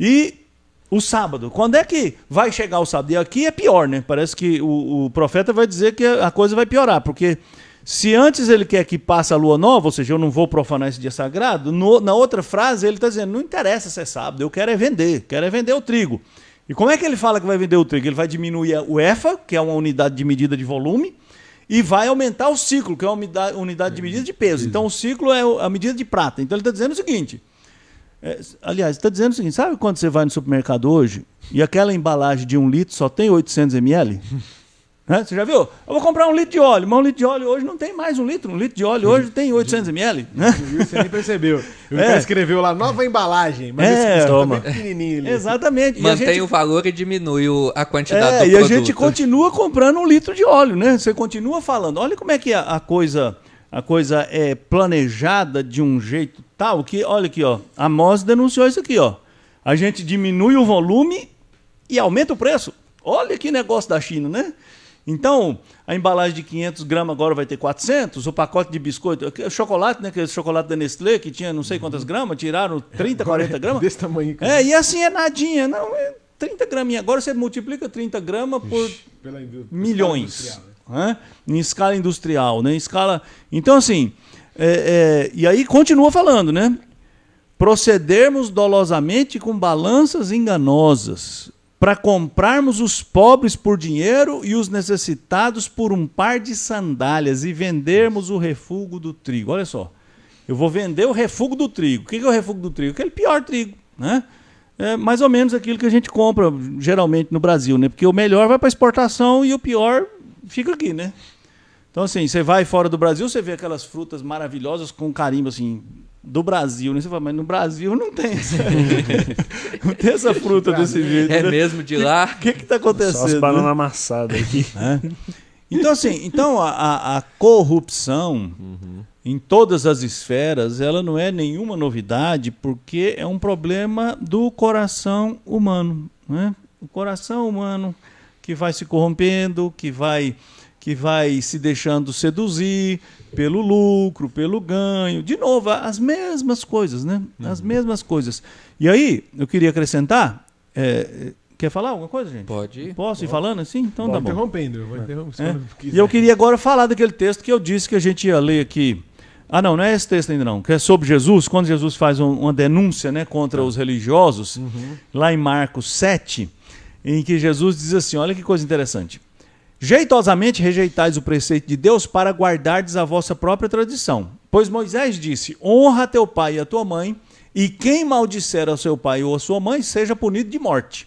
E o sábado, quando é que vai chegar o sábado? E aqui é pior, né? Parece que o profeta vai dizer que a coisa vai piorar, porque Se antes ele quer que passe a lua nova, ou seja, eu não vou profanar esse dia sagrado, na outra frase ele está dizendo, não interessa se é sábado, eu quero é vender o trigo. E como é que ele fala que vai vender o trigo? Ele vai diminuir o efa, que é uma unidade de medida de volume, e vai aumentar o ciclo, que é uma unidade de medida de peso. Então o ciclo é a medida de prata. Então ele está dizendo o seguinte, aliás, está dizendo o seguinte, sabe quando você vai no supermercado hoje e aquela embalagem de 1 litro só tem 800 ml? Você já viu? Eu vou comprar 1 litro de óleo, mas 1 litro de óleo hoje não tem mais 1 litro. 1 litro de óleo hoje tem 800 ml. Né? Você nem percebeu. O cara escreveu lá, nova embalagem, mas esse toma. tá bem pequenininho ali. Exatamente. Mantém o valor e diminui a quantidade do e produto. a gente continua comprando 1 litro de óleo, né? Você continua falando. Olha como é que a coisa é planejada de um jeito tal que, olha aqui, ó, a Amós denunciou isso aqui, ó. A gente diminui o volume e aumenta o preço. Olha que negócio da China, né? Então, a embalagem de 500 gramas agora vai ter 400, o pacote de biscoito, o chocolate, né, aquele chocolate da Nestlé, que tinha não sei quantas gramas, tiraram 30, 40 gramas. Desse tamanho. Cara. E assim é nadinha, não, 30 graminhas. Agora você multiplica 30 gramas por milhões, né? Em escala industrial, né? Em escala... Então, assim, e aí continua falando, né? Procedermos dolosamente com balanças enganosas, para comprarmos os pobres por dinheiro e os necessitados por um par de sandálias e vendermos o refúgio do trigo. Olha só, eu vou vender o refúgio do trigo. O que é o refúgio do trigo? Aquele pior trigo, né? É mais ou menos aquilo que a gente compra geralmente no Brasil, né? Porque o melhor vai para exportação e o pior fica aqui, né? Então, assim, você vai fora do Brasil, você vê aquelas frutas maravilhosas com carimbo, assim, do Brasil, né? Você fala, mas no Brasil não tem não tem essa fruta desse jeito. É né? mesmo de lá? O que está acontecendo? Só as bananas amassadas aqui. Então, assim, a corrupção em todas as esferas, ela não é nenhuma novidade, porque é um problema do coração humano, né? O coração humano que vai se corrompendo, que vai se deixando seduzir pelo lucro, pelo ganho. De novo, as mesmas coisas, né? As mesmas coisas. E aí, eu queria acrescentar... quer falar alguma coisa, gente? Pode. Posso ir falando assim? Então tá bom. Interrompendo, eu vou interromper. E eu queria agora falar daquele texto que eu disse que a gente ia ler aqui. Não é esse texto ainda não. Que é sobre Jesus, quando Jesus faz uma denúncia, né, contra os religiosos, lá em Marcos 7, em que Jesus diz assim, olha que coisa interessante. Jeitosamente rejeitais o preceito de Deus para guardardes a vossa própria tradição. Pois Moisés disse, honra a teu pai e a tua mãe, e quem maldisser ao seu pai ou a sua mãe, seja punido de morte.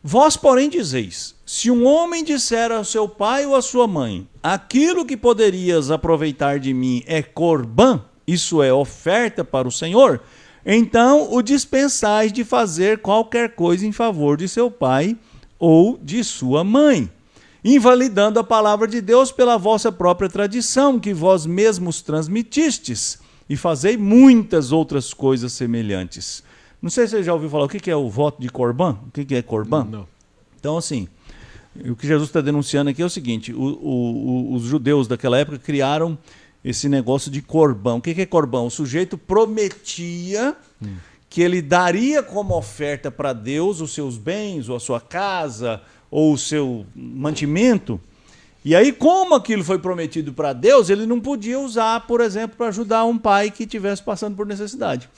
Vós, porém, dizeis, se um homem disser ao seu pai ou à sua mãe, aquilo que poderias aproveitar de mim é corbã, isso é oferta para o Senhor, então o dispensais de fazer qualquer coisa em favor de seu pai ou de sua mãe, invalidando a palavra de Deus pela vossa própria tradição, que vós mesmos transmitistes, e fazei muitas outras coisas semelhantes. Não sei se você já ouviu falar o que é o voto de corbã. O que é corbã? Não. Então, assim, o que Jesus está denunciando aqui é o seguinte, os judeus daquela época criaram esse negócio de corbã. O que é corbã? O sujeito prometia que ele daria como oferta para Deus os seus bens, ou a sua casa, ou o seu mantimento. E aí, como aquilo foi prometido para Deus, ele não podia usar, por exemplo, para ajudar um pai que estivesse passando por necessidade.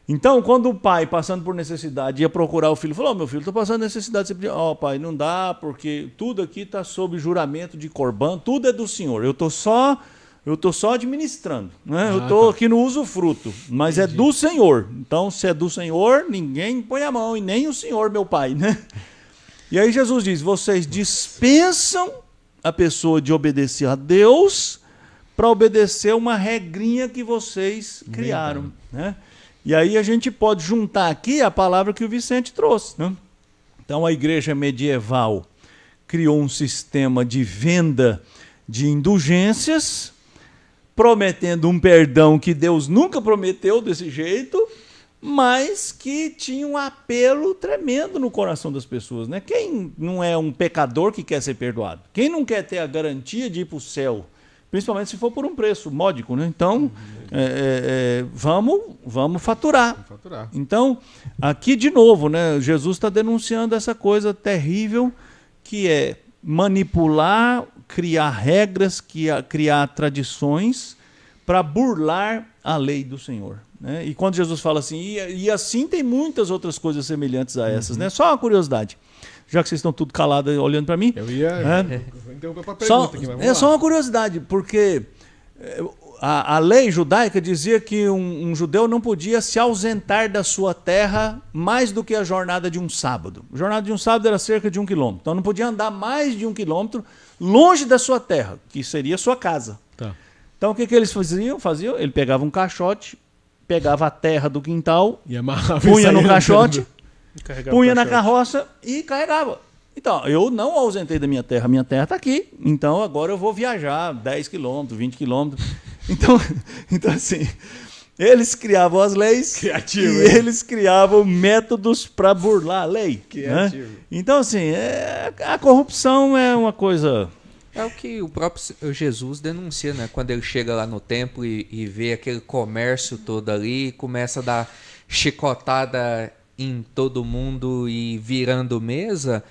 Então, quando o pai, passando por necessidade, ia procurar o filho, falou, meu filho, estou passando necessidade. Você podia, pai, não dá, porque tudo aqui está sob juramento de corbã, tudo é do Senhor. Eu estou só administrando, né? Eu estou aqui no usufruto, mas é do Senhor. Então, se é do Senhor, ninguém põe a mão, e nem o Senhor, meu pai, né? E aí Jesus diz, vocês dispensam a pessoa de obedecer a Deus para obedecer uma regrinha que vocês criaram, né? E aí a gente pode juntar aqui a palavra que o Vicente trouxe, né? Então a igreja medieval criou um sistema de venda de indulgências, prometendo um perdão que Deus nunca prometeu desse jeito, mas que tinha um apelo tremendo no coração das pessoas, né? Quem não é um pecador que quer ser perdoado? Quem não quer ter a garantia de ir para o céu? Principalmente se for por um preço módico, né? Então, vamos faturar. Então, aqui de novo, né? Jesus está denunciando essa coisa terrível que é manipular, criar regras, criar tradições para burlar a lei do Senhor. Né? E quando Jesus fala assim, e assim tem muitas outras coisas semelhantes a essas. Né? Só uma curiosidade, já que vocês estão tudo calados olhando para mim. Eu ia interromper para a Só, pergunta aqui, mas vamos lá. só uma curiosidade, porque a lei judaica dizia que um judeu não podia se ausentar da sua terra mais do que a jornada de um sábado. A jornada de um sábado era cerca de 1 quilômetro. Então não podia andar mais de 1 quilômetro longe da sua terra, que seria sua casa. Tá. Então o que eles faziam? Ele pegava um caixote, pegava a terra do quintal, E amarrava e punha saía no andando. caixote, Carregava punha o na caixote. carroça e carregava. Então, eu não ausentei da minha terra está aqui, então agora eu vou viajar 10 quilômetros, 20 quilômetros. Então, assim, eles criavam as leis Criativo, e hein? eles criavam métodos para burlar a lei. Criativo. Né? Então, assim, a corrupção é uma coisa... É o que o próprio Jesus denuncia, né? Quando ele chega lá no templo e vê aquele comércio todo ali, e começa a dar chicotada em todo mundo e virando mesa,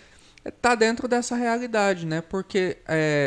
tá dentro dessa realidade, né? Porque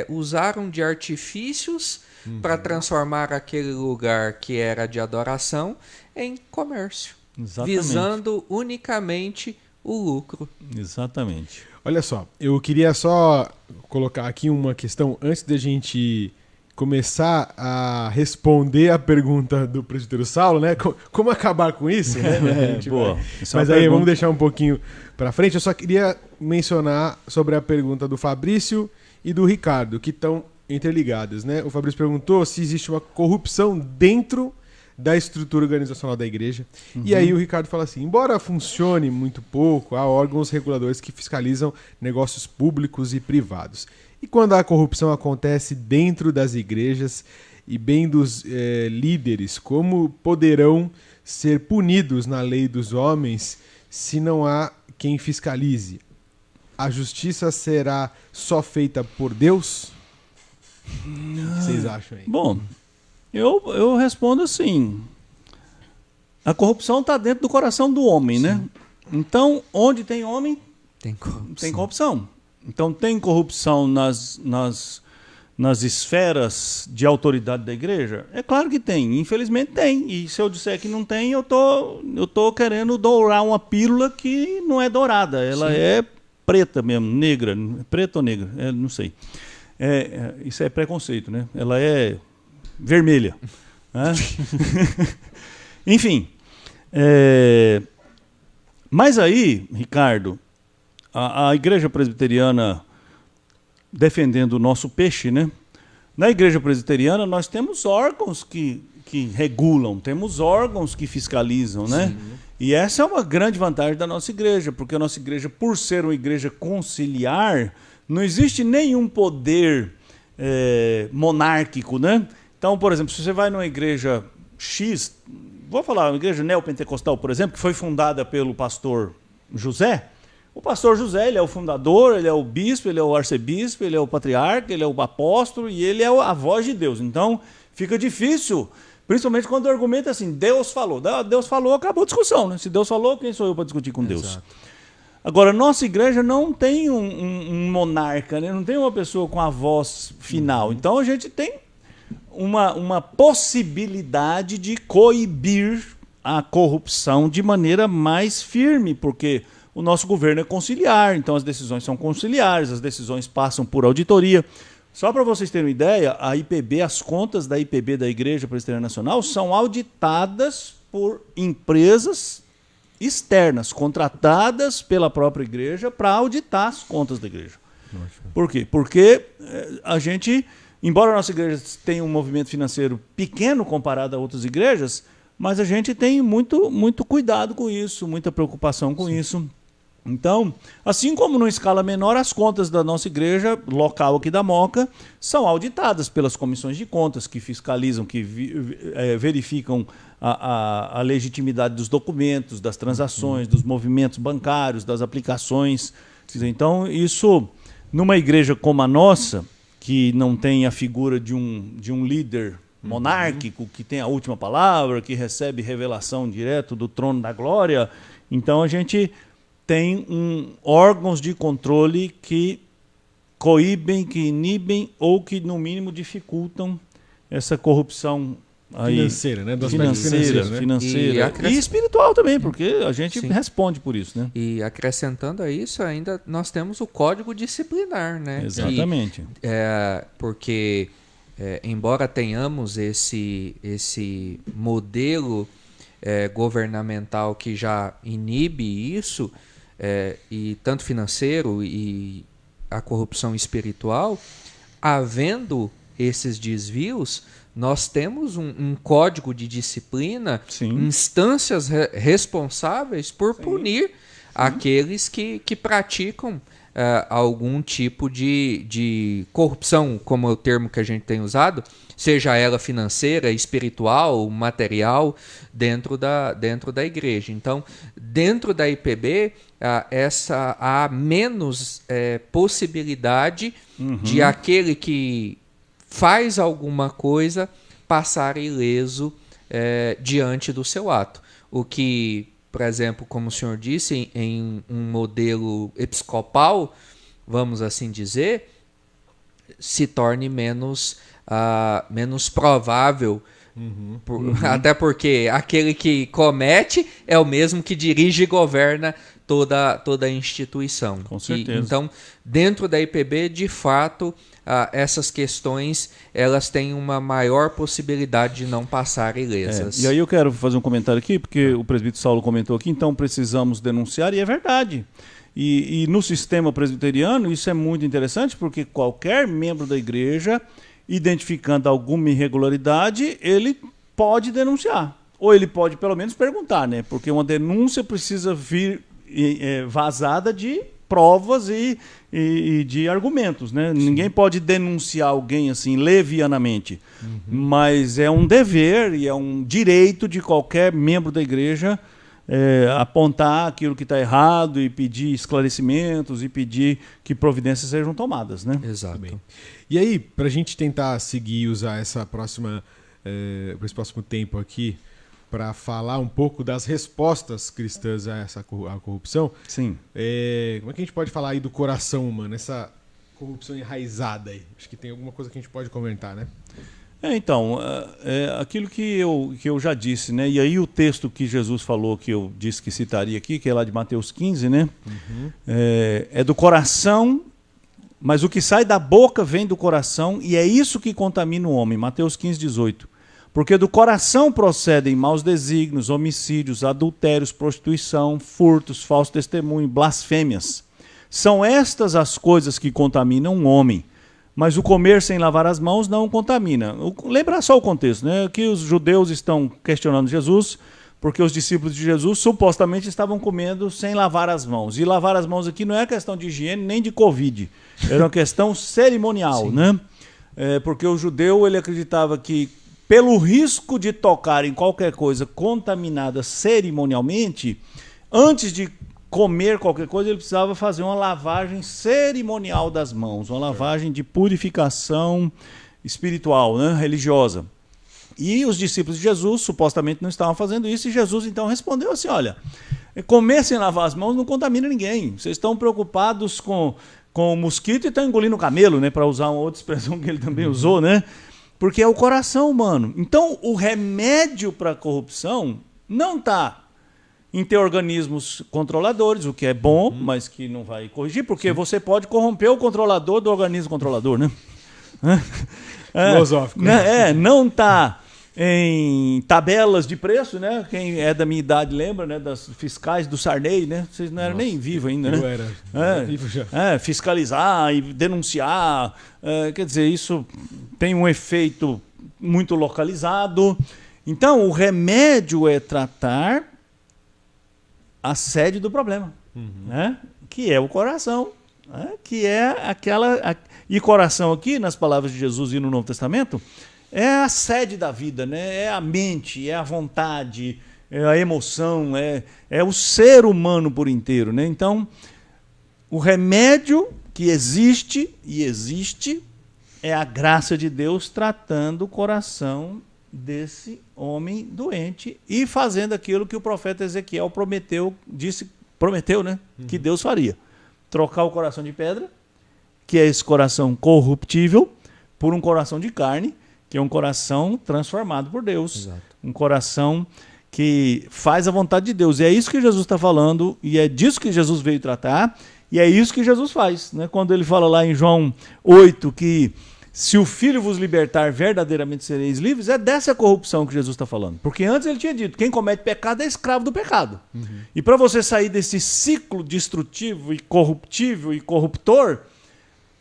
usaram de artifícios para transformar aquele lugar que era de adoração em comércio, Exatamente. visando unicamente o lucro. Exatamente. Olha só, eu queria só colocar aqui uma questão antes da gente começar a responder a pergunta do presbítero Saulo, né? Como acabar com isso? Né? A gente Boa. vai- Essa é uma Mas aí pergunta. vamos deixar um pouquinho para frente. Eu só queria mencionar sobre a pergunta do Fabrício e do Ricardo, que estão interligadas, né? O Fabrício perguntou se existe uma corrupção dentro da estrutura organizacional da igreja. E aí o Ricardo fala assim, embora funcione muito pouco, há órgãos reguladores que fiscalizam negócios públicos e privados. E quando a corrupção acontece dentro das igrejas e bem dos líderes, como poderão ser punidos na lei dos homens se não há quem fiscalize? A justiça será só feita por Deus? O que vocês acham aí? Bom, eu respondo assim. A corrupção está dentro do coração do homem, né? Então, onde tem homem, Tem corrupção. tem corrupção. Então, tem corrupção nas esferas de autoridade da igreja? É claro que tem. Infelizmente tem. E se eu disser que não tem, eu tô querendo dourar uma pílula que não é dourada. Ela é preta mesmo, negra. Preta ou negra? Não sei. Isso é preconceito, né? Ela é vermelha. Né? Enfim. Mas aí, Ricardo, a igreja presbiteriana defendendo o nosso peixe, né? Na igreja presbiteriana nós temos órgãos que regulam, temos órgãos que fiscalizam, né? E essa é uma grande vantagem da nossa igreja, porque a nossa igreja, por ser uma igreja conciliar, não existe nenhum poder monárquico, né? Então, por exemplo, se você vai numa igreja X, vou falar, uma igreja neopentecostal, por exemplo, que foi fundada pelo pastor José. O pastor José, ele é o fundador, ele é o bispo, ele é o arcebispo, ele é o patriarca, ele é o apóstolo e ele é a voz de Deus. Então, fica difícil, principalmente quando o argumento é assim, Deus falou. Deus falou, acabou a discussão, né? Se Deus falou, quem sou eu para discutir com Deus? Exato. Agora, nossa igreja não tem um monarca, né? Não tem uma pessoa com a voz final. Então, a gente tem uma possibilidade de coibir a corrupção de maneira mais firme, porque o nosso governo é conciliar, então as decisões são conciliares, as decisões passam por auditoria. Só para vocês terem uma ideia, a IPB, as contas da IPB da Igreja Presbiteriana Nacional são auditadas por empresas externas, contratadas pela própria igreja para auditar as contas da igreja. Por quê? Porque a gente, embora a nossa igreja tenha um movimento financeiro pequeno comparado a outras igrejas, mas a gente tem muito, muito cuidado com isso, muita preocupação com isso. Então, assim como numa escala menor, as contas da nossa igreja local aqui da Moca são auditadas pelas comissões de contas que fiscalizam, que verificam a legitimidade dos documentos, das transações, dos movimentos bancários, das aplicações. Então, isso, numa igreja como a nossa, que não tem a figura de um líder monárquico, que tem a última palavra, que recebe revelação direto do trono da glória, então a gente tem órgãos de controle que coíbem, que inibem ou que, no mínimo, dificultam essa corrupção aí, financeira, né? Do aspecto financeiro, financeira e espiritual também, porque a gente responde por isso, né? E acrescentando a isso, ainda nós temos o código disciplinar, né? Exatamente. Porque, embora tenhamos esse modelo governamental que já inibe isso, e tanto financeiro e a corrupção espiritual, havendo esses desvios, nós temos um código de disciplina, instâncias responsáveis por punir aqueles que praticam algum tipo de corrupção, como é o termo que a gente tem usado, seja ela financeira, espiritual, material, dentro da igreja. Então, dentro da IPB, há menos possibilidade de aquele que faz alguma coisa passar ileso diante do seu ato. O que, por exemplo, como o senhor disse, em um modelo episcopal, vamos assim dizer, se torne menos provável. Até porque aquele que comete é o mesmo que dirige e governa toda a instituição. Com certeza. Então, dentro da IPB, de fato, essas questões elas têm uma maior possibilidade de não passar ilesas. E aí eu quero fazer um comentário aqui, porque o presbítero Saulo comentou aqui, então precisamos denunciar, e é verdade. E no sistema presbiteriano isso é muito interessante, porque qualquer membro da igreja, identificando alguma irregularidade, ele pode denunciar. Ou ele pode pelo menos perguntar, né? Porque uma denúncia precisa vir vazada de provas e de argumentos, né? Ninguém pode denunciar alguém assim levianamente, mas é um dever e é um direito de qualquer membro da igreja apontar aquilo que está errado e pedir esclarecimentos e pedir que providências sejam tomadas, né? Exato. Bem. E aí, para a gente tentar seguir e usar esse próximo tempo aqui para falar um pouco das respostas cristãs à corrupção. Sim. Como é que a gente pode falar aí do coração humano, essa corrupção enraizada aí? Acho que tem alguma coisa que a gente pode comentar, né? Então, aquilo que eu já disse, né? E aí o texto que Jesus falou, que eu disse que citaria aqui, que é lá de Mateus 15, né? É do coração, mas o que sai da boca vem do coração, e é isso que contamina o homem. Mateus 15, 18. Porque do coração procedem maus desígnios, homicídios, adultérios, prostituição, furtos, falso testemunho, blasfêmias. São estas as coisas que contaminam o homem. Mas o comer sem lavar as mãos não o contamina. Lembra só o contexto, né? Que os judeus estão questionando Jesus, porque os discípulos de Jesus supostamente estavam comendo sem lavar as mãos. E lavar as mãos aqui não é questão de higiene nem de Covid. Era uma questão cerimonial, né? Porque o judeu ele acreditava que, pelo risco de tocar em qualquer coisa contaminada cerimonialmente, antes de comer qualquer coisa, ele precisava fazer uma lavagem cerimonial das mãos, uma lavagem de purificação espiritual, né, religiosa. E os discípulos de Jesus supostamente não estavam fazendo isso, e Jesus então respondeu assim: olha, comer sem lavar as mãos não contamina ninguém. Vocês estão preocupados com o mosquito e estão engolindo o camelo, né, para usar uma outra expressão que ele também usou, né? Porque é o coração humano. Então, o remédio para a corrupção não está em ter organismos controladores, o que é bom, mas que não vai corrigir, porque você pode corromper o controlador do organismo controlador, né? Filosófico. Não está em tabelas de preço, né? Quem é da minha idade lembra, né? Das fiscais do Sarney, né? Vocês não eram nem vivos ainda, né? Eu era vivo já. Fiscalizar e denunciar, quer dizer, isso tem um efeito muito localizado. Então, o remédio é tratar a sede do problema, né? Que é o coração, né? Que é aquela... E coração aqui, nas palavras de Jesus e no Novo Testamento, é a sede da vida, né? É a mente, é a vontade, é a emoção, é o ser humano por inteiro, né? Então, o remédio que existe é a graça de Deus tratando o coração desse homem doente e fazendo aquilo que o profeta Ezequiel prometeu, né? Que Deus faria. Trocar o coração de pedra, que é esse coração corruptível, por um coração de carne, que é um coração transformado por Deus. Exato. Um coração que faz a vontade de Deus. E é isso que Jesus está falando, e é disso que Jesus veio tratar, e é isso que Jesus faz, né? Quando ele fala lá em João 8 que se o Filho vos libertar, verdadeiramente sereis livres, é dessa corrupção que Jesus está falando. Porque antes ele tinha dito, quem comete pecado é escravo do pecado. E para você sair desse ciclo destrutivo e corruptível e corruptor,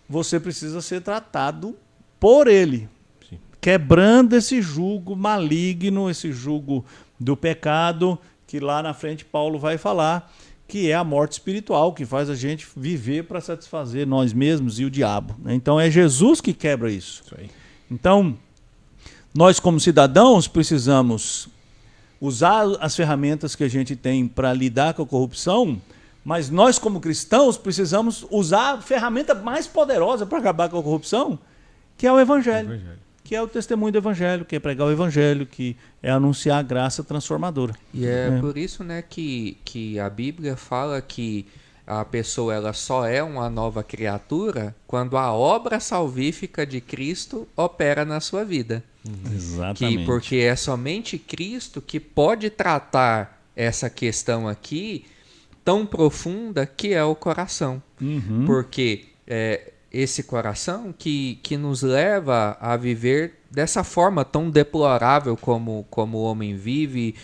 você precisa ser tratado por ele. Sim. Quebrando esse jugo maligno, esse jugo do pecado, que lá na frente Paulo vai falar, que é a morte espiritual, que faz a gente viver para satisfazer nós mesmos e o diabo. Então é Jesus que quebra isso. Isso aí. Então, nós como cidadãos precisamos usar as ferramentas que a gente tem para lidar com a corrupção, mas nós como cristãos precisamos usar a ferramenta mais poderosa para acabar com a corrupção, que é o Evangelho. Que é o testemunho do Evangelho, que é pregar o Evangelho, que é anunciar a graça transformadora. E é por isso, né, que a Bíblia fala que a pessoa ela só é uma nova criatura quando a obra salvífica de Cristo opera na sua vida. Exatamente. Porque é somente Cristo que pode tratar essa questão aqui tão profunda que é o coração. Porque esse coração que nos leva a viver dessa forma tão deplorável como o homem vive,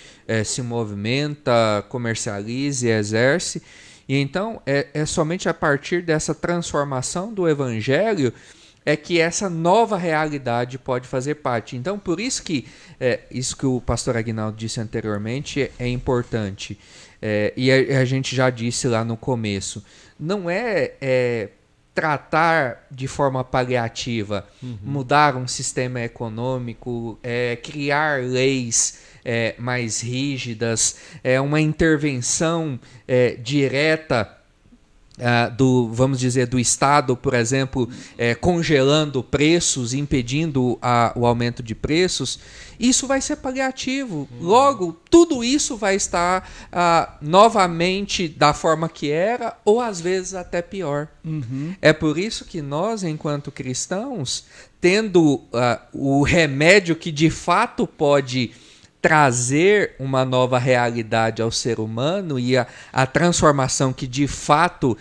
se movimenta, comercializa e exerce. E então é somente a partir dessa transformação do Evangelho é que essa nova realidade pode fazer parte. Então, por isso que isso que o pastor Aguinaldo disse anteriormente é importante. E a gente já disse lá no começo. Não é tratar de forma paliativa, mudar um sistema econômico, criar leis mais rígidas, uma intervenção direta vamos dizer, do Estado, por exemplo, congelando preços, impedindo o aumento de preços, isso vai ser paliativo. Logo, tudo isso vai estar novamente da forma que era, ou às vezes até pior. É por isso que nós, enquanto cristãos, tendo o remédio que de fato pode trazer uma nova realidade ao ser humano e a transformação que de fato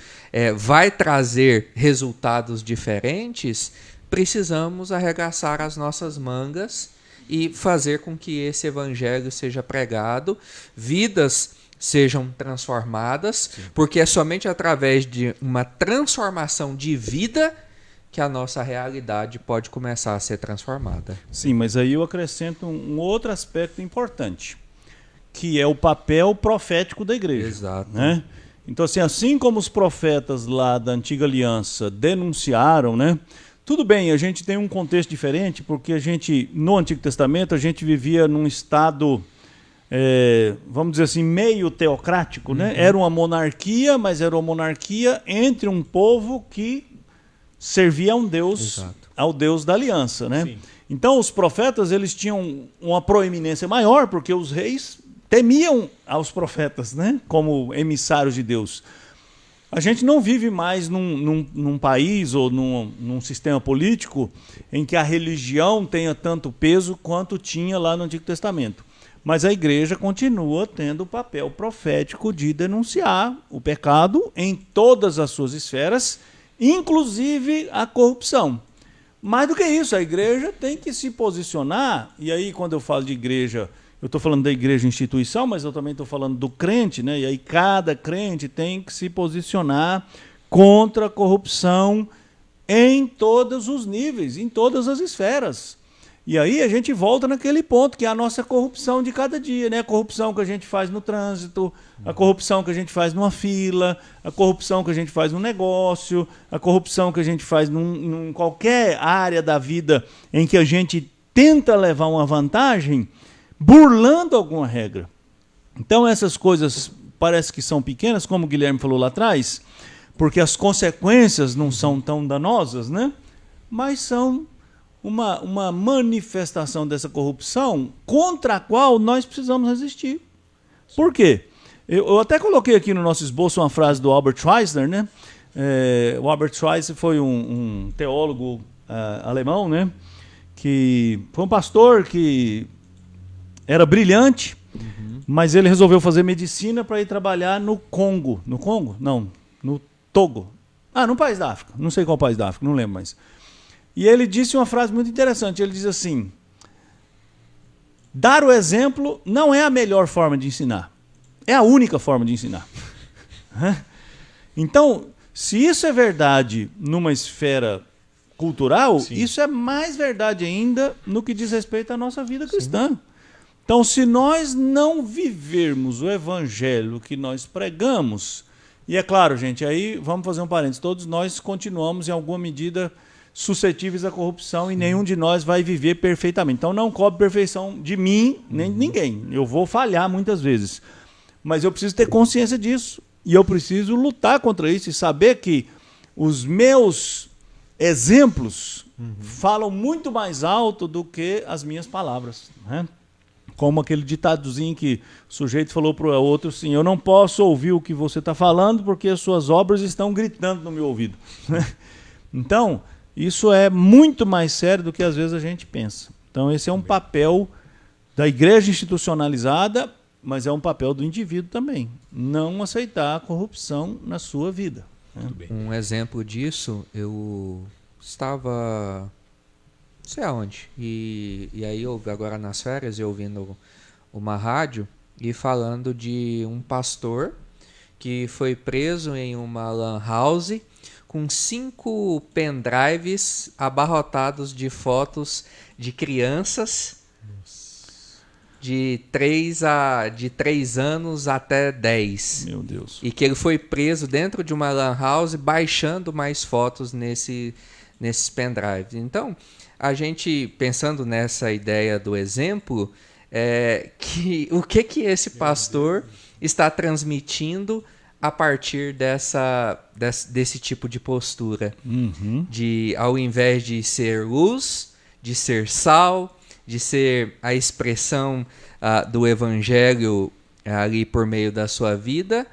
vai trazer resultados diferentes, precisamos arregaçar as nossas mangas e fazer com que esse evangelho seja pregado, vidas sejam transformadas, porque é somente através de uma transformação de vida que a nossa realidade pode começar a ser transformada. Sim, mas aí eu acrescento um outro aspecto importante, que é o papel profético da igreja. Exato. Né? Então, assim como os profetas lá da Antiga Aliança denunciaram, né? Tudo bem, a gente tem um contexto diferente, porque no Antigo Testamento, a gente vivia num estado, vamos dizer assim, meio teocrático, né? Era uma monarquia, mas era uma monarquia entre um povo que servia a um Deus, ao Deus da aliança, né? Sim. Então os profetas eles tinham uma proeminência maior porque os reis temiam aos profetas, né? Como emissários de Deus. A gente não vive mais num país ou num sistema político em que a religião tenha tanto peso quanto tinha lá no Antigo Testamento. Mas a igreja continua tendo o papel profético de denunciar o pecado em todas as suas esferas, inclusive a corrupção. Mais do que isso, a igreja tem que se posicionar, e aí quando eu falo de igreja, eu estou falando da igreja instituição, mas eu também estou falando do crente, né? E aí cada crente tem que se posicionar contra a corrupção em todos os níveis, em todas as esferas. E aí a gente volta naquele ponto, que é a nossa corrupção de cada dia, né? A corrupção que a gente faz no trânsito, a corrupção que a gente faz numa fila, a corrupção que a gente faz num negócio, a corrupção que a gente faz em qualquer área da vida em que a gente tenta levar uma vantagem, burlando alguma regra. Então essas coisas parece que são pequenas, como o Guilherme falou lá atrás, porque as consequências não são tão danosas, né? Mas são uma manifestação dessa corrupção contra a qual nós precisamos resistir. Por quê? Eu até coloquei aqui no nosso esboço uma frase do Albert Schweitzer, né? O Albert Schweitzer foi um teólogo alemão, né? Que foi um pastor que era brilhante, mas ele resolveu fazer medicina para ir trabalhar no Congo. No Congo? Não, no Togo. No país da África. Não sei qual país da África, não lembro mais. E ele disse uma frase muito interessante. Ele diz assim: dar o exemplo não é a melhor forma de ensinar. É a única forma de ensinar. Então, se isso é verdade numa esfera cultural, Sim. isso é mais verdade ainda no que diz respeito à nossa vida cristã. Então, se nós não vivermos o evangelho que nós pregamos, e é claro, gente, aí vamos fazer um parênteses, todos nós continuamos em alguma medida suscetíveis à corrupção e nenhum de nós vai viver perfeitamente. Então não cobre perfeição de mim, nem de ninguém. Eu vou falhar muitas vezes. Mas eu preciso ter consciência disso. E eu preciso lutar contra isso e saber que os meus exemplos falam muito mais alto do que as minhas palavras. Né? Como aquele ditadozinho que o sujeito falou para o outro assim: eu não posso ouvir o que você está falando porque as suas obras estão gritando no meu ouvido. Então, isso é muito mais sério do que às vezes a gente pensa. Então, esse é um papel da igreja institucionalizada, mas é um papel do indivíduo também. Não aceitar a corrupção na sua vida. Muito bem. Um exemplo disso, eu estava não sei aonde, e aí eu agora nas férias eu ouvindo uma rádio e falando de um pastor que foi preso em uma lan house com 5 pendrives abarrotados de fotos de crianças de 3 anos até 10. Meu Deus. E que ele foi preso dentro de uma lan house baixando mais fotos nesses pendrives. Então, a gente, pensando nessa ideia do exemplo, o que esse pastor está transmitindo a partir desse tipo de postura? De, ao invés de ser luz, de ser sal, de ser a expressão do evangelho ali por meio da sua vida,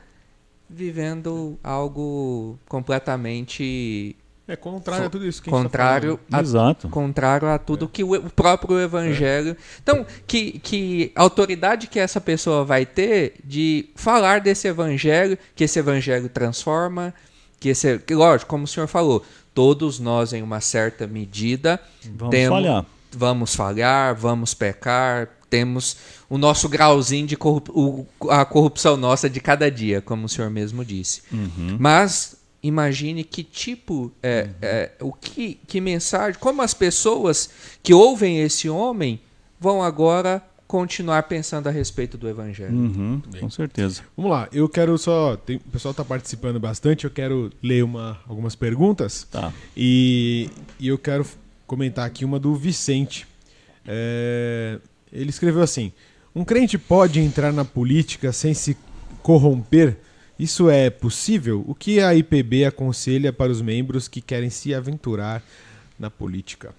vivendo algo completamente contrário a tudo isso que contrário a gente tá Exato. contrário a tudo que o próprio evangelho. Então, que autoridade que essa pessoa vai ter de falar desse evangelho, que esse evangelho transforma, que lógico, como o senhor falou, todos nós em uma certa medida vamos falhar, vamos pecar, temos o nosso grauzinho de a corrupção nossa de cada dia, como o senhor mesmo disse. Mas imagine que tipo, que mensagem, como as pessoas que ouvem esse homem vão agora continuar pensando a respeito do evangelho. Com certeza. Vamos lá, eu quero só... o pessoal está participando bastante, eu quero ler algumas perguntas. Tá. E eu quero comentar aqui uma do Vicente. Ele escreveu assim: um crente pode entrar na política sem se corromper? Isso é possível? O que a IPB aconselha para os membros que querem se aventurar na política?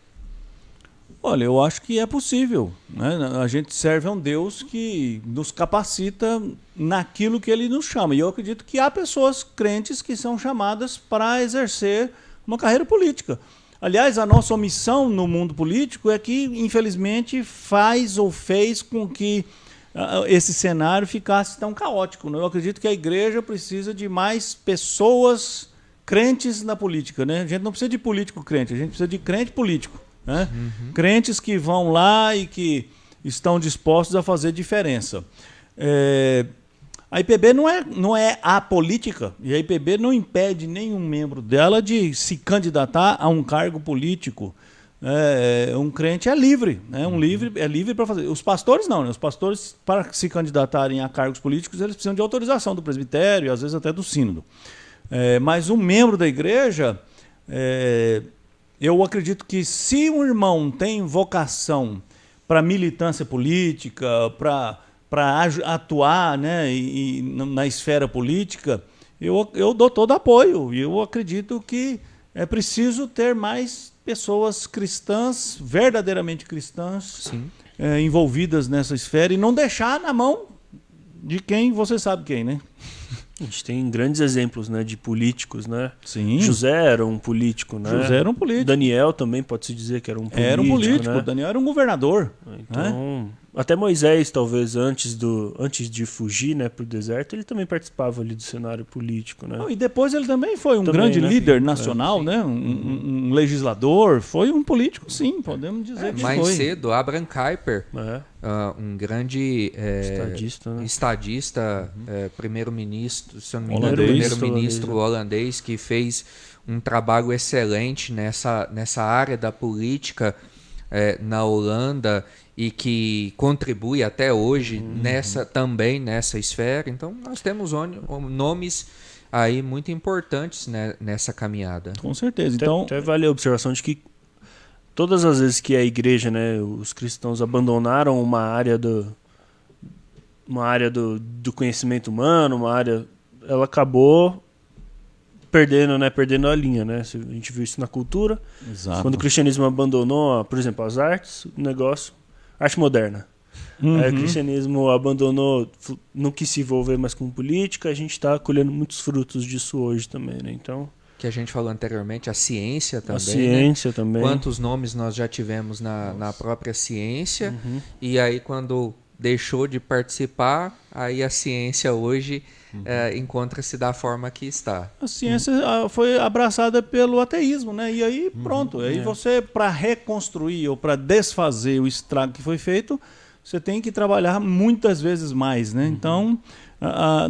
Olha, eu acho que é possível. Né? A gente serve a um Deus que nos capacita naquilo que Ele nos chama. E eu acredito que há pessoas crentes que são chamadas para exercer uma carreira política. Aliás, a nossa omissão no mundo político é que, infelizmente, fez com que esse cenário ficasse tão caótico. Né? Eu acredito que a igreja precisa de mais pessoas crentes na política. Né? A gente não precisa de político crente, a gente precisa de crente político. Né? Crentes que vão lá e que estão dispostos a fazer diferença. A IPB não é apolítica, e a IPB não impede nenhum membro dela de se candidatar a um cargo político. Um crente é livre, né? É livre para fazer. Os pastores não, né? Os pastores, para se candidatarem a cargos políticos, eles precisam de autorização do presbitério e às vezes até do sínodo. Mas um membro da igreja, eu acredito que se um irmão tem vocação para militância política, para atuar, né, na esfera política, eu dou todo apoio. E eu acredito que é preciso ter mais pessoas cristãs, verdadeiramente cristãs, envolvidas nessa esfera, e não deixar na mão de quem você sabe quem, né? A gente tem grandes exemplos, né, de políticos, né? Sim. José era um político, né? José era um político. Daniel também pode-se dizer que era um político. Era um político. Né? Daniel era um governador. Então, até Moisés, talvez, antes de fugir, né, para o deserto, ele também participava ali do cenário político, né? E depois ele também foi um Também, grande né? líder nacional, né? Um legislador. Foi um político, sim, podemos dizer que Mais foi. cedo, Abraham Kuyper, um grande estadista, primeiro-ministro, se eu não me engano, primeiro-ministro holandês, que fez um trabalho excelente nessa área da política na Holanda e que contribui até hoje também nessa esfera. Então, nós temos nomes aí muito importantes, né, nessa caminhada. Com certeza. Então, até vale a observação de que todas as vezes que a igreja, né, os cristãos abandonaram uma área do conhecimento humano, ela acabou perdendo a linha, né? A gente viu isso na cultura. Exato. Quando o cristianismo abandonou, por exemplo, as artes, arte moderna. Aí o cristianismo abandonou, não quis se envolver mais com política, a gente está colhendo muitos frutos disso hoje também, né? Então, que a gente falou anteriormente, a ciência também. A ciência, né? Também. Quantos nomes nós já tivemos na própria ciência, e aí quando deixou de participar, aí a ciência hoje encontra-se da forma que está. A ciência foi abraçada pelo ateísmo, né? E aí pronto, aí você, para reconstruir ou para desfazer o estrago que foi feito, você tem que trabalhar muitas vezes mais, né? Então,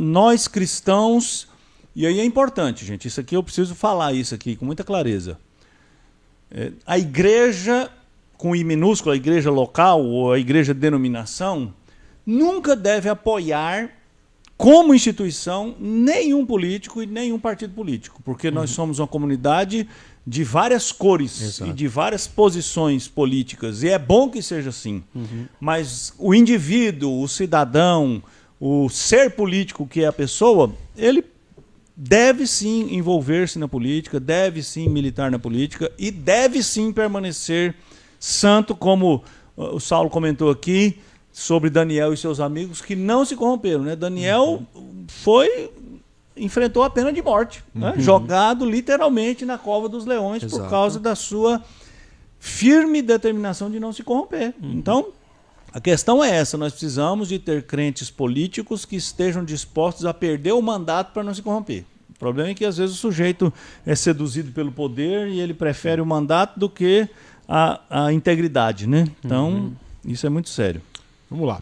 nós cristãos, e aí é importante, gente, isso aqui eu preciso falar isso aqui com muita clareza. A igreja, com I minúsculo, a igreja local ou a igreja de denominação, nunca deve apoiar como instituição nenhum político e nenhum partido político, porque nós somos uma comunidade de várias cores. Exato. E de várias posições políticas, e é bom que seja assim. Mas o indivíduo, o cidadão, o ser político que é a pessoa, ele deve sim envolver-se na política, deve sim militar na política e deve sim permanecer santo, como o Saulo comentou aqui sobre Daniel e seus amigos que não se corromperam, né? Daniel enfrentou a pena de morte, né? Jogado literalmente na cova dos leões. Exato. Por causa da sua firme determinação de não se corromper. Então, a questão é essa, nós precisamos de ter crentes políticos que estejam dispostos a perder o mandato para não se corromper. O problema é que às vezes o sujeito é seduzido pelo poder e ele prefere o mandato do que a integridade, né? Então, isso é muito sério. Vamos lá.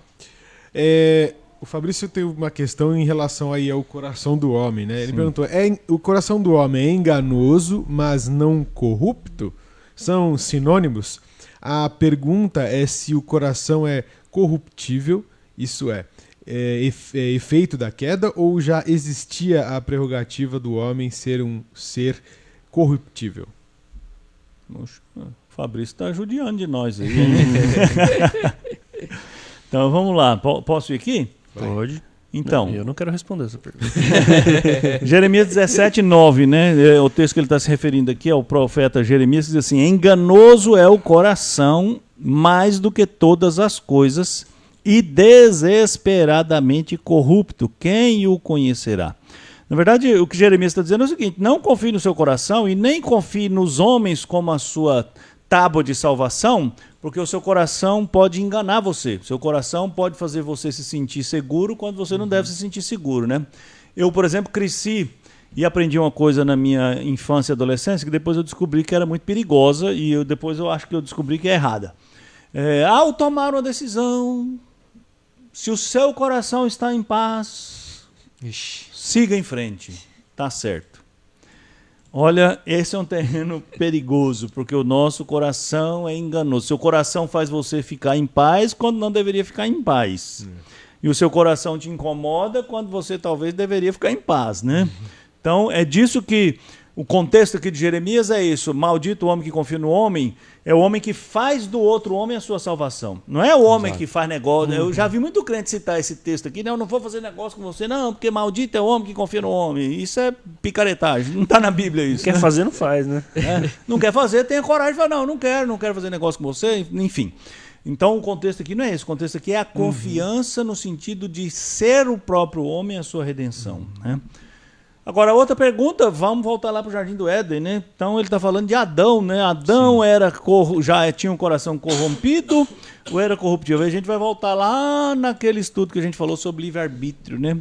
O Fabrício tem uma questão em relação aí ao coração do homem, né? Ele perguntou, o coração do homem é enganoso, mas não corrupto? São sinônimos? A pergunta é se o coração é corruptível, isso é efeito da queda, ou já existia a prerrogativa do homem ser um ser corruptível? O Fabrício está judiando de nós aí. Então vamos lá, posso ir aqui? Pode. Então, eu não quero responder essa pergunta. Jeremias 17:9, né? O texto que ele está se referindo aqui é o profeta Jeremias, que diz assim: enganoso é o coração mais do que todas as coisas e desesperadamente corrupto. Quem o conhecerá? Na verdade, o que Jeremias está dizendo é o seguinte: não confie no seu coração e nem confie nos homens como a sua tábua de salvação, porque o seu coração pode enganar você. O seu coração pode fazer você se sentir seguro quando você não deve se sentir seguro, né? Eu, por exemplo, cresci e aprendi uma coisa na minha infância e adolescência que depois eu descobri que era muito perigosa e depois eu acho que eu descobri que é errada. Ao tomar uma decisão, se o seu coração está em paz, siga em frente, tá certo. Olha, esse é um terreno perigoso, porque o nosso coração é enganoso. Seu coração faz você ficar em paz quando não deveria ficar em paz. E o seu coração te incomoda quando você talvez deveria ficar em paz, né? Então, é disso que o contexto aqui de Jeremias é isso. Maldito o homem que confia no homem, é o homem que faz do outro homem a sua salvação. Não é o homem que faz negócio. Eu já vi muito crente citar esse texto aqui. Não vou fazer negócio com você, não, porque maldito é o homem que confia no homem. Isso é picaretagem. Não está na Bíblia isso. Quer fazer, não faz, né? Não quer fazer, tenha coragem de falar, não quero fazer negócio com você, enfim. Então o contexto aqui não é esse, o contexto aqui é a confiança no sentido de ser o próprio homem a sua redenção. Né? Agora, outra pergunta, vamos voltar lá para o Jardim do Éden, né? Então ele está falando de Adão, né? Adão já tinha um coração corrompido ou era corruptível? A gente vai voltar lá naquele estudo que a gente falou sobre livre-arbítrio, né?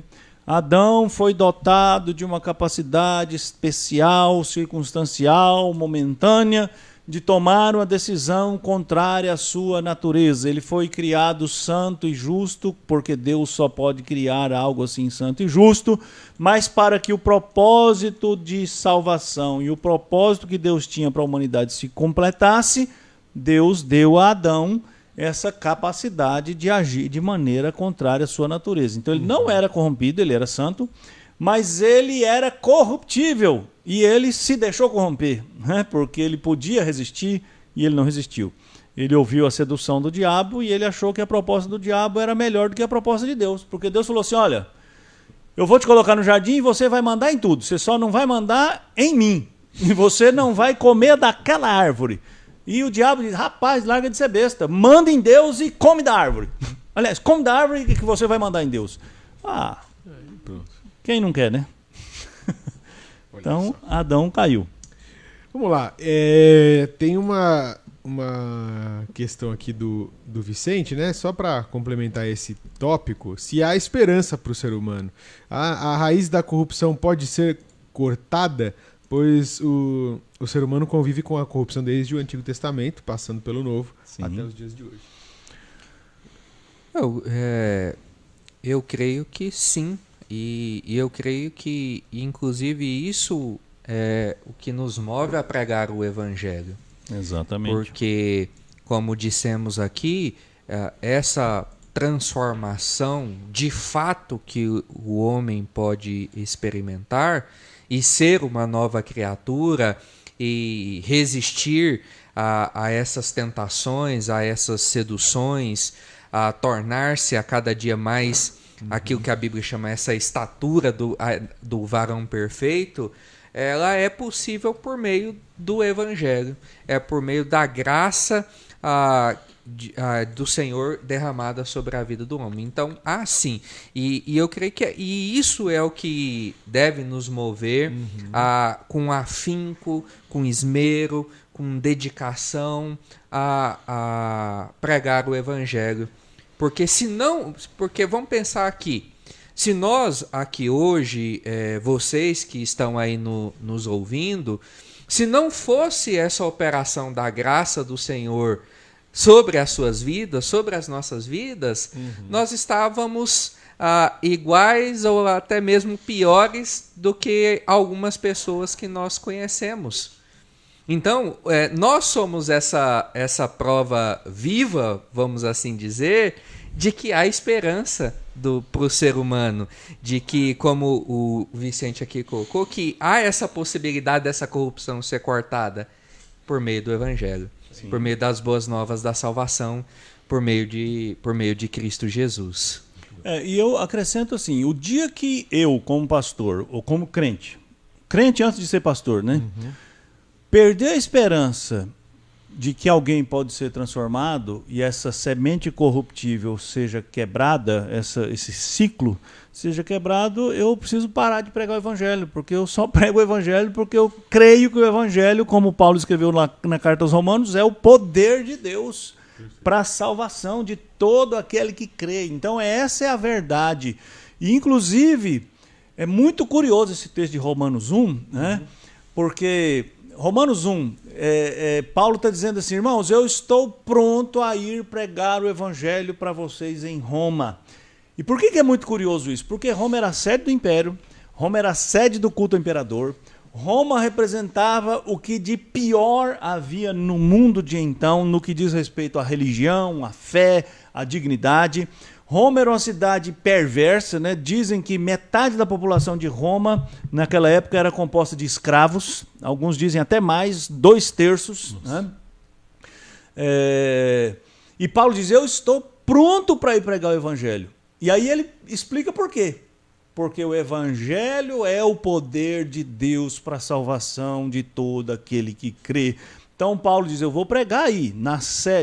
Adão foi dotado de uma capacidade especial, circunstancial, momentânea, de tomar uma decisão contrária à sua natureza. Ele foi criado santo e justo, porque Deus só pode criar algo assim santo e justo, mas para que o propósito de salvação e o propósito que Deus tinha para a humanidade se completasse, Deus deu a Adão essa capacidade de agir de maneira contrária à sua natureza. Então ele não era corrompido, ele era santo, mas ele era corruptível e ele se deixou corromper, né? Porque ele podia resistir e ele não resistiu. Ele ouviu a sedução do diabo e ele achou que a proposta do diabo era melhor do que a proposta de Deus, porque Deus falou assim, olha, eu vou te colocar no jardim e você vai mandar em tudo, você só não vai mandar em mim, e você não vai comer daquela árvore. E o diabo diz, rapaz, larga de ser besta, manda em Deus e come da árvore. Aliás, come da árvore que você vai mandar em Deus. Quem não quer, né? Então, Adão caiu. Vamos lá. Tem uma questão aqui do Vicente, né? Só para complementar esse tópico. Se há esperança para o ser humano. A raiz da corrupção pode ser cortada, pois o ser humano convive com a corrupção desde o Antigo Testamento, passando pelo Novo, até os dias de hoje. Eu creio que sim. E eu creio que, inclusive, isso é o que nos move a pregar o Evangelho. Exatamente. Porque, como dissemos aqui, essa transformação de fato que o homem pode experimentar e ser uma nova criatura e resistir a essas tentações, a essas seduções, a tornar-se a cada dia mais aquilo que a Bíblia chama essa estatura do varão perfeito, ela é possível por meio do Evangelho, é por meio da graça do Senhor derramada sobre a vida do homem. Então, sim. E eu creio que isso é o que deve nos mover com afinco, com esmero, com dedicação a pregar o Evangelho. Porque vamos pensar aqui, se nós aqui hoje, vocês que estão aí nos ouvindo, se não fosse essa operação da graça do Senhor sobre as suas vidas, sobre as nossas vidas, nós estávamos iguais ou até mesmo piores do que algumas pessoas que nós conhecemos. Então, nós somos essa prova viva, vamos assim dizer, de que há esperança para o ser humano, de que, como o Vicente aqui colocou, que há essa possibilidade dessa corrupção ser cortada por meio do Evangelho, por meio das boas novas da salvação, por meio de Cristo Jesus. E eu acrescento assim, o dia que eu, como pastor, ou como crente antes de ser pastor, né? Perder a esperança de que alguém pode ser transformado e essa semente corruptível seja quebrada, esse ciclo seja quebrado, eu preciso parar de pregar o Evangelho, porque eu só prego o Evangelho porque eu creio que o Evangelho, como Paulo escreveu na carta aos Romanos, é o poder de Deus para a salvação de todo aquele que crê. Então essa é a verdade. E inclusive, é muito curioso esse texto de Romanos 1, né? Porque Romanos 1, Paulo está dizendo assim, irmãos, eu estou pronto a ir pregar o Evangelho para vocês em Roma. E por que é muito curioso isso? Porque Roma era a sede do império, Roma era a sede do culto ao imperador, Roma representava o que de pior havia no mundo de então, no que diz respeito à religião, à fé, à dignidade. Roma era uma cidade perversa, né? Dizem que metade da população de Roma, naquela época, era composta de escravos. Alguns dizem até mais, 2/3. Né? E Paulo diz, eu estou pronto para ir pregar o Evangelho. E aí ele explica por quê. Porque o Evangelho é o poder de Deus para a salvação de todo aquele que crê. Então Paulo diz, eu vou pregar aí,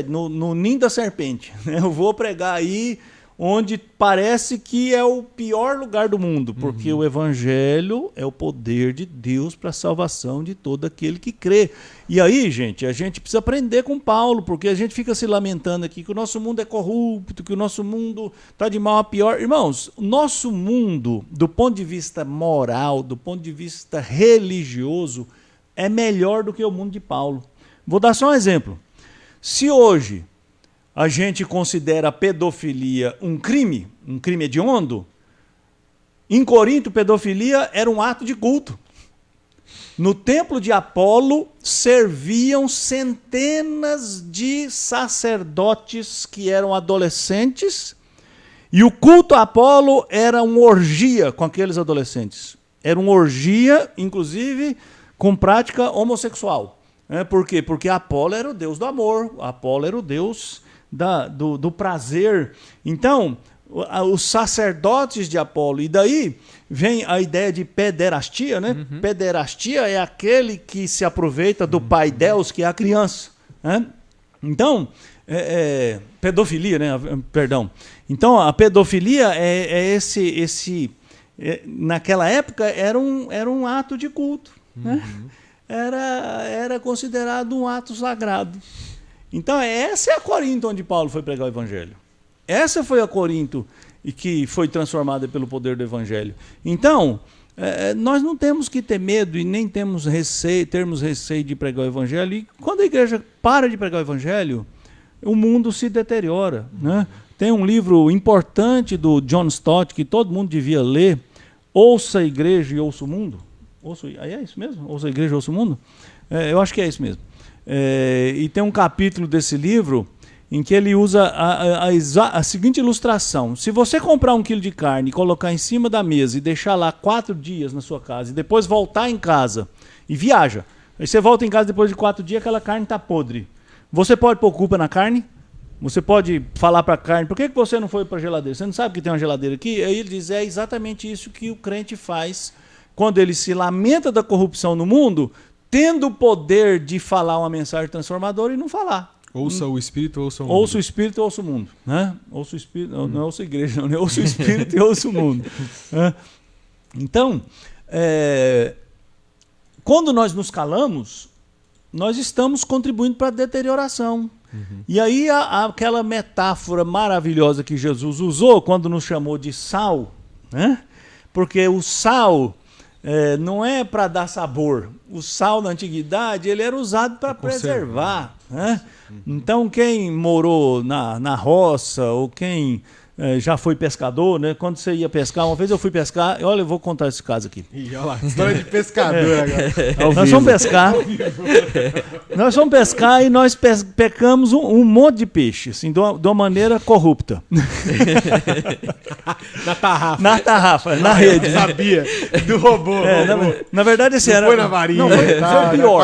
no ninho da serpente. Eu vou pregar aí onde parece que é o pior lugar do mundo, porque o evangelho é o poder de Deus para a salvação de todo aquele que crê. E aí, gente, a gente precisa aprender com Paulo, porque a gente fica se lamentando aqui que o nosso mundo é corrupto, que o nosso mundo está de mal a pior. Irmãos, o nosso mundo, do ponto de vista moral, do ponto de vista religioso, é melhor do que o mundo de Paulo. Vou dar só um exemplo. Se hoje a gente considera a pedofilia um crime hediondo, em Corinto, pedofilia era um ato de culto. No templo de Apolo serviam centenas de sacerdotes que eram adolescentes, e o culto a Apolo era uma orgia com aqueles adolescentes. Era uma orgia, inclusive, com prática homossexual. Por quê? Porque Apolo era o deus do amor, Apolo era o deus do prazer. Então, os sacerdotes de Apolo, e daí vem a ideia de pederastia, né? Pederastia é aquele que se aproveita do pai Deus, que é a criança. Né? Então, pedofilia, né? Perdão. Então, a pedofilia naquela época era um ato de culto. Né? Era considerado um ato sagrado. Então, essa é a Corinto onde Paulo foi pregar o evangelho. Essa foi a Corinto que foi transformada pelo poder do evangelho. Então, nós não temos que ter medo e nem termos receio de pregar o evangelho. E quando a igreja para de pregar o evangelho, o mundo se deteriora. Né? Tem um livro importante do John Stott que todo mundo devia ler, Ouça a Igreja e Ouça o Mundo. É isso mesmo? Ouça a Igreja e Ouça o Mundo? Eu acho que é isso mesmo. E tem um capítulo desse livro em que ele usa a seguinte ilustração. Se você comprar 1 quilo de carne e colocar em cima da mesa e deixar lá 4 dias na sua casa e depois voltar em casa e viaja, aí você volta em casa depois de 4 dias, aquela carne está podre. Você pode pôr culpa na carne? Você pode falar para a carne, por que você não foi para a geladeira? Você não sabe que tem uma geladeira aqui? Aí ele diz, é exatamente isso que o crente faz quando ele se lamenta da corrupção no mundo, tendo o poder de falar uma mensagem transformadora e não falar. Ouça o Espírito, ouça o mundo. Ouça o Espírito e ouça o mundo. Né? Ouça o Espírito, não ouça a igreja, não, né? Ouça o Espírito e ouça o mundo. Né? Então, quando nós nos calamos, nós estamos contribuindo para a deterioração. E aí aquela metáfora maravilhosa que Jesus usou quando nos chamou de sal, né? Porque o sal não é para dar sabor. O sal na antiguidade ele era usado para preservar. Né? Então quem morou na roça ou quem já foi pescador, né? Quando você ia pescar, uma vez eu fui pescar, olha, eu vou contar esse caso aqui. Olha lá, história de pescador agora. Nós fomos pescar. Nós fomos pescar e nós pecamos um monte de peixe, assim, de uma maneira corrupta. Na tarrafa. Na tarrafa, na rede. Eu sabia. Do robô. Na verdade, esse era. Foi na varinha. Não,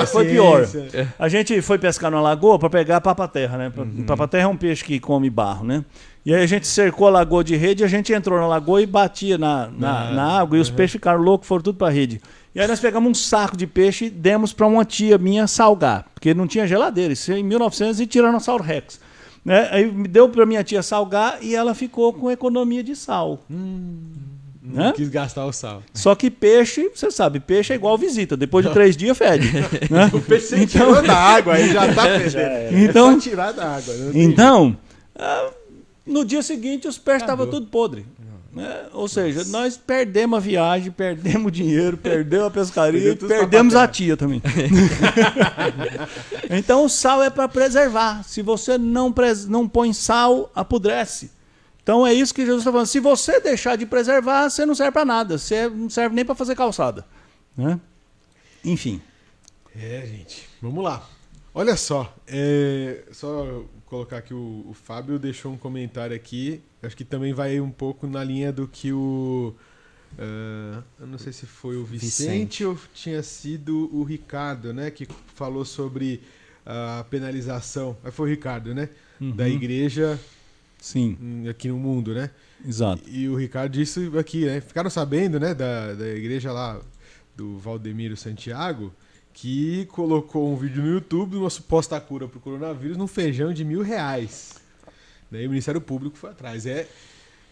foi pior. Paciência. A gente foi pescar numa lagoa para pegar papa-terra, né? Papa-terra é um peixe que come barro, né? E aí a gente cercou a lagoa de rede, a gente entrou na lagoa e batia na água, e os peixes ficaram loucos, foram tudo para a rede. E aí nós pegamos um saco de peixe e demos para uma tia minha salgar, porque não tinha geladeira, isso em 1900 e Tiranossauro Rex. Né? Aí me deu para minha tia salgar e ela ficou com economia de sal. Não quis gastar o sal. Só que peixe, você sabe, peixe é igual visita, depois de 3 dias fede. Né? O peixe você tirou da água, aí já tá fedendo. Então, é só tirar da água. No dia seguinte, os peixes estavam tudo podre. Né? Ou seja, nós perdemos a viagem, perdemos o dinheiro, perdemos a pescaria e perdemos a tia também. Então, o sal é para preservar. Se você não põe sal, apodrece. Então, é isso que Jesus está falando. Se você deixar de preservar, você não serve para nada. Você não serve nem para fazer calçada. Né? Enfim. Gente, vamos lá. Olha só, só colocar aqui, o Fábio deixou um comentário aqui, acho que também vai um pouco na linha do que eu não sei se foi o Vicente ou tinha sido o Ricardo, né, que falou sobre a penalização, foi o Ricardo, né, da igreja. Sim. Aqui no mundo, né? Exato. E o Ricardo disse aqui, né, ficaram sabendo, né, da igreja lá do Valdemiro Santiago, que colocou um vídeo no YouTube de uma suposta cura para o coronavírus num feijão de R$1.000. Daí o Ministério Público foi atrás.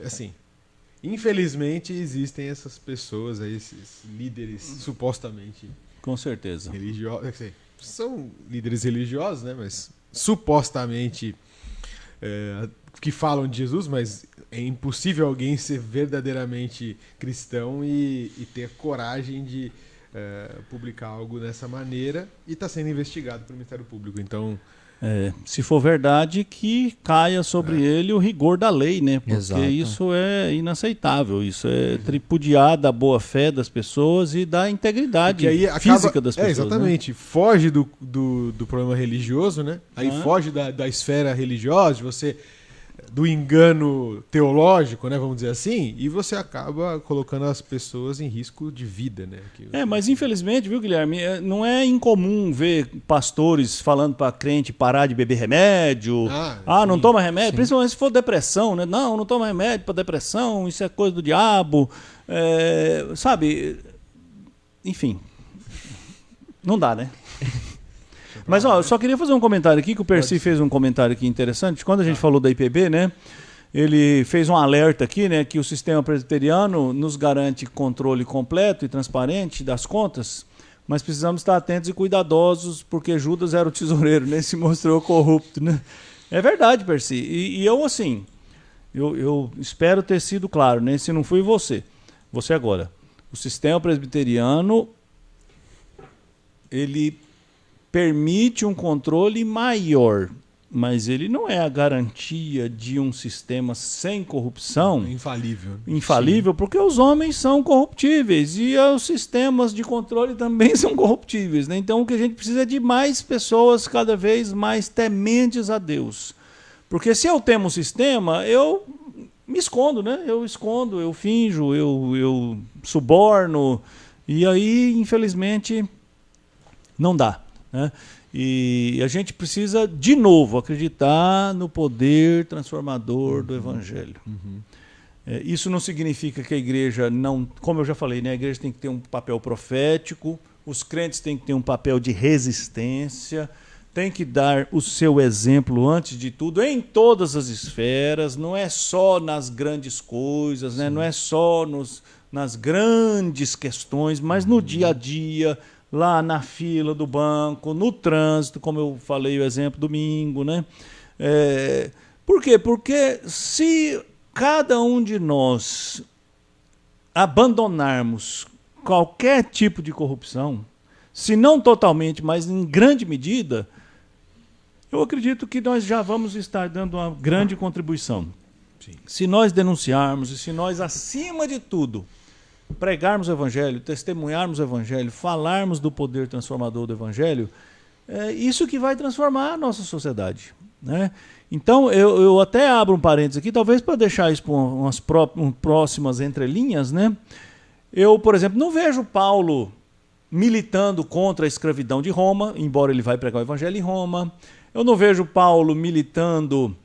Assim, infelizmente existem essas pessoas aí, esses líderes supostamente Com certeza. religiosos. São líderes religiosos, né? Mas supostamente que falam de Jesus, mas é impossível alguém ser verdadeiramente cristão e ter coragem de publicar algo dessa maneira, e está sendo investigado pelo Ministério Público. Então, se for verdade, que caia sobre ele o rigor da lei, né? Porque Exato. isso é inaceitável, isso é tripudiar da boa-fé das pessoas e da integridade que aí física das pessoas. exatamente. Foge do problema religioso, né? Aí foge da esfera religiosa, do engano teológico, né? Vamos dizer assim, e você acaba colocando as pessoas em risco de vida, né? Mas infelizmente, viu, Guilherme, não é incomum ver pastores falando para crente parar de beber remédio. Não sim, toma remédio, sim. principalmente se for depressão, né? Não toma remédio para depressão, isso é coisa do diabo. Sabe? Enfim, não dá, né? Mas eu só queria fazer um comentário aqui, que o Percy fez um comentário aqui interessante. Quando a gente falou da IPB, né? Ele fez um alerta aqui, né? Que o sistema presbiteriano nos garante controle completo e transparente das contas, mas precisamos estar atentos e cuidadosos, porque Judas era o tesoureiro, né? Se mostrou corrupto, né? É verdade, Percy. E eu, assim, eu espero ter sido claro, né? Se não fui você agora. O sistema presbiteriano, ele permite um controle maior, mas ele não é a garantia de um sistema sem corrupção. Infalível. Porque os homens são corruptíveis e os sistemas de controle também são corruptíveis, né? Então o que a gente precisa é de mais pessoas cada vez mais tementes a Deus. Porque se eu temo um sistema, eu me escondo, né? Eu finjo, eu suborno, e aí, infelizmente, não dá. Né? E a gente precisa, de novo, acreditar no poder transformador do Evangelho. Isso não significa que a igreja não... Como eu já falei, né? A igreja tem que ter um papel profético, os crentes têm que ter um papel de resistência, tem que dar o seu exemplo, antes de tudo, em todas as esferas, não é só nas grandes coisas, né? Não é só nas grandes questões, mas no dia a dia, lá na fila do banco, no trânsito, como eu falei o exemplo domingo, né? Por quê? Porque se cada um de nós abandonarmos qualquer tipo de corrupção, se não totalmente, mas em grande medida, eu acredito que nós já vamos estar dando uma grande contribuição. Sim. Se nós denunciarmos e se nós, acima de tudo, pregarmos o Evangelho, testemunharmos o Evangelho, falarmos do poder transformador do Evangelho, é isso que vai transformar a nossa sociedade. Né? Então, eu até abro um parênteses aqui, talvez para deixar isso para umas próximas entrelinhas. Né? Eu, por exemplo, não vejo Paulo militando contra a escravidão de Roma, embora ele vai pregar o Evangelho em Roma. Eu não vejo Paulo militando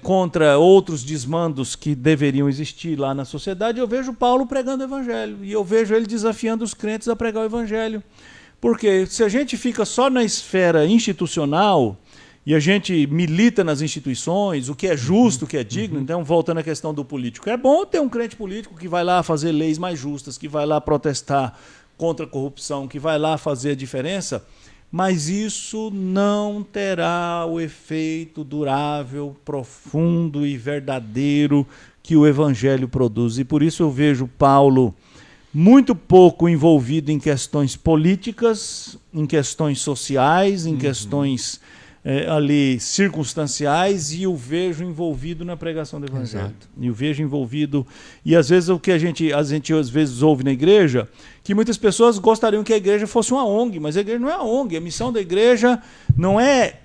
contra outros desmandos que deveriam existir lá na sociedade. Eu vejo Paulo pregando o Evangelho e eu vejo ele desafiando os crentes a pregar o Evangelho. Porque se a gente fica só na esfera institucional e a gente milita nas instituições, o que é justo, o que é digno, então voltando à questão do político, é bom ter um crente político que vai lá fazer leis mais justas, que vai lá protestar contra a corrupção, que vai lá fazer a diferença, mas isso não terá o efeito durável, profundo e verdadeiro que o Evangelho produz. E por isso eu vejo Paulo muito pouco envolvido em questões políticas, em questões sociais, em questões ali circunstanciais, e o vejo envolvido na pregação do Evangelho. Exato. E o vejo envolvido... E às vezes o que a gente às vezes ouve na igreja, que muitas pessoas gostariam que a igreja fosse uma ONG, mas a igreja não é uma ONG. A missão da igreja não é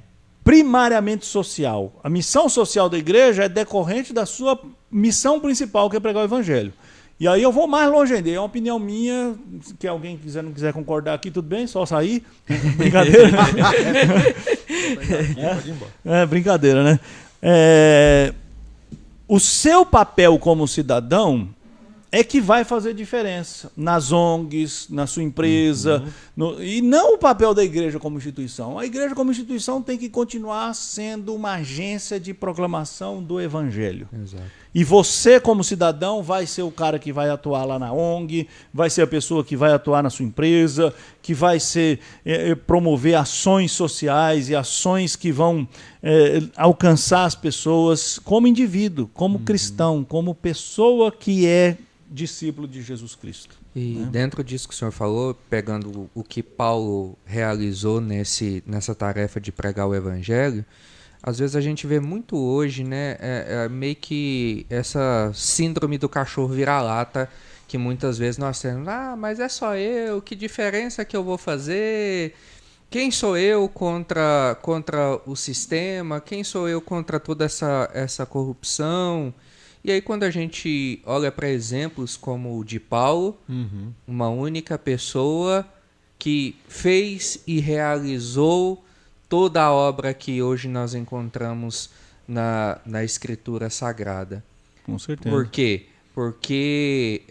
primariamente social. A missão social da igreja é decorrente da sua missão principal, que é pregar o Evangelho. E aí eu vou mais longe ainda, é uma opinião minha, que alguém não quiser concordar aqui, tudo bem, só sair. Brincadeira. Pode ir embora. Brincadeira, né? O seu papel como cidadão é que vai fazer diferença nas ONGs, na sua empresa, e não o papel da igreja como instituição. A igreja como instituição tem que continuar sendo uma agência de proclamação do evangelho. Exato. E você, como cidadão, vai ser o cara que vai atuar lá na ONG, vai ser a pessoa que vai atuar na sua empresa, que vai promover ações sociais e ações que vão alcançar as pessoas como indivíduo, como cristão, como pessoa que é discípulo de Jesus Cristo. E dentro disso que o senhor falou, pegando o que Paulo realizou nessa tarefa de pregar o evangelho, às vezes a gente vê muito hoje, né, meio que essa síndrome do cachorro vira-lata, que muitas vezes nós temos, mas é só eu, que diferença que eu vou fazer? Quem sou eu contra o sistema? Quem sou eu contra toda essa corrupção? E aí quando a gente olha para exemplos como o de Paulo, uma única pessoa que fez e realizou toda a obra que hoje nós encontramos na Escritura Sagrada. Com certeza. Por quê? Porque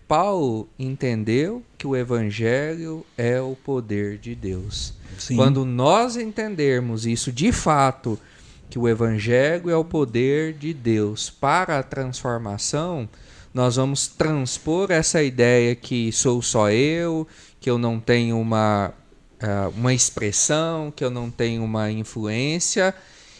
Paulo entendeu que o Evangelho é o poder de Deus. Sim. Quando nós entendermos isso de fato, que o Evangelho é o poder de Deus para a transformação, nós vamos transpor essa ideia que sou só eu, que eu não tenho uma expressão, que eu não tenho uma influência,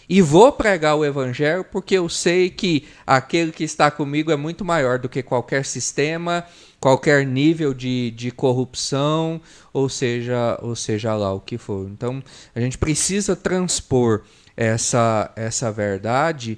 e vou pregar o Evangelho porque eu sei que aquele que está comigo é muito maior do que qualquer sistema, qualquer nível de corrupção, ou seja lá o que for. Então, a gente precisa transpor essa verdade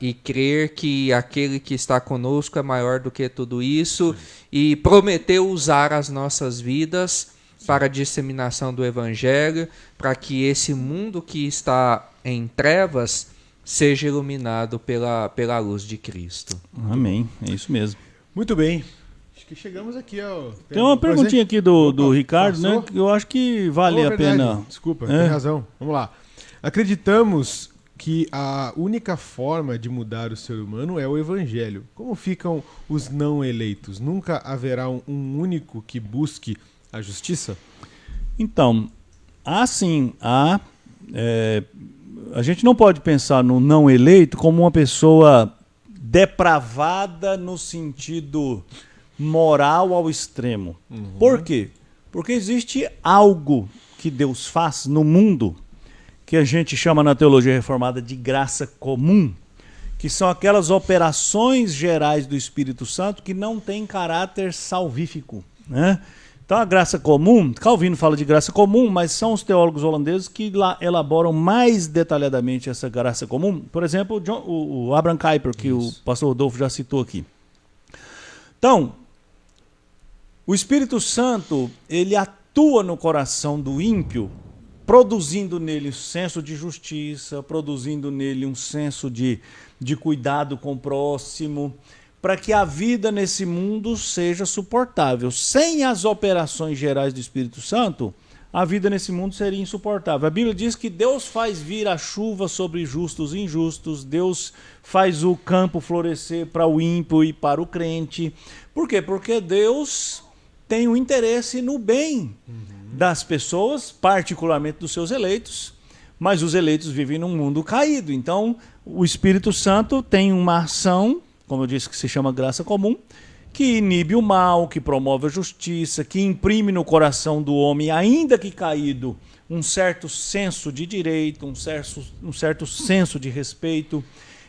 e crer que aquele que está conosco é maior do que tudo isso. Sim. E prometeu usar as nossas vidas para a disseminação do Evangelho, para que esse mundo que está em trevas seja iluminado pela luz de Cristo. Amém, é isso mesmo. Muito bem. Acho que chegamos aqui ao... Tem uma perguntinha aqui do Ricardo, né? Que eu acho que vale a pena. Desculpa, tem razão. Vamos lá. Acreditamos que a única forma de mudar o ser humano é o Evangelho. Como ficam os não eleitos? Nunca haverá um único que busque a justiça? Então, a gente não pode pensar no não eleito como uma pessoa depravada no sentido moral ao extremo. Por quê? Porque existe algo que Deus faz no mundo que a gente chama na teologia reformada de graça comum, que são aquelas operações gerais do Espírito Santo que não têm caráter salvífico, né? Então a graça comum, Calvino fala de graça comum, mas são os teólogos holandeses que elaboram mais detalhadamente essa graça comum. Por exemplo, o Abraham Kuyper, que o pastor Rodolfo já citou aqui. Então, o Espírito Santo, ele atua no coração do ímpio, produzindo nele um senso de justiça, produzindo nele um senso de cuidado com o próximo, para que a vida nesse mundo seja suportável. Sem as operações gerais do Espírito Santo, a vida nesse mundo seria insuportável. A Bíblia diz que Deus faz vir a chuva sobre justos e injustos, Deus faz o campo florescer para o ímpio e para o crente. Por quê? Porque Deus tem um interesse no bem das pessoas, particularmente dos seus eleitos, mas os eleitos vivem num mundo caído. Então, o Espírito Santo tem uma ação, como eu disse, que se chama graça comum, que inibe o mal, que promove a justiça, que imprime no coração do homem, ainda que caído, um certo senso de direito, um certo senso de respeito.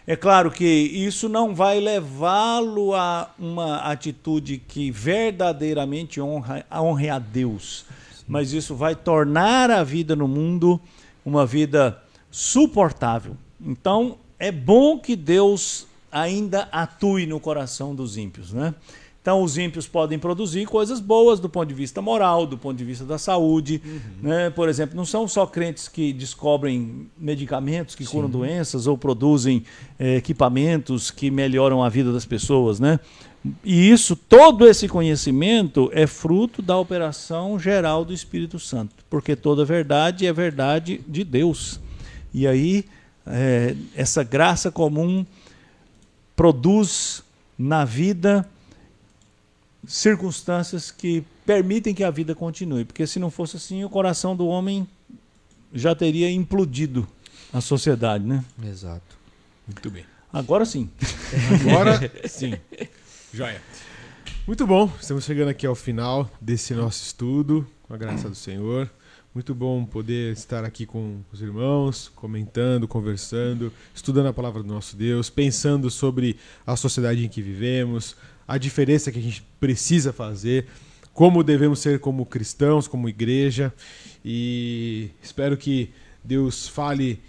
É claro que isso não vai levá-lo a uma atitude que verdadeiramente honre a Deus, mas isso vai tornar a vida no mundo uma vida suportável. Então, é bom que Deus ainda atue no coração dos ímpios, né? Então, os ímpios podem produzir coisas boas do ponto de vista moral, do ponto de vista da saúde, né? Por exemplo, não são só crentes que descobrem medicamentos que curam doenças ou produzem equipamentos que melhoram a vida das pessoas, né? E todo esse conhecimento é fruto da operação geral do Espírito Santo, porque toda verdade é verdade de Deus. E aí, essa graça comum produz na vida circunstâncias que permitem que a vida continue. Porque se não fosse assim, o coração do homem já teria implodido a sociedade, né? Exato. Muito bem. Agora sim. Agora sim. Joia. Muito bom, estamos chegando aqui ao final desse nosso estudo, com a graça do Senhor. Muito bom poder estar aqui com os irmãos, comentando, conversando, estudando a palavra do nosso Deus, pensando sobre a sociedade em que vivemos, a diferença que a gente precisa fazer, como devemos ser como cristãos, como igreja. E espero que Deus fale,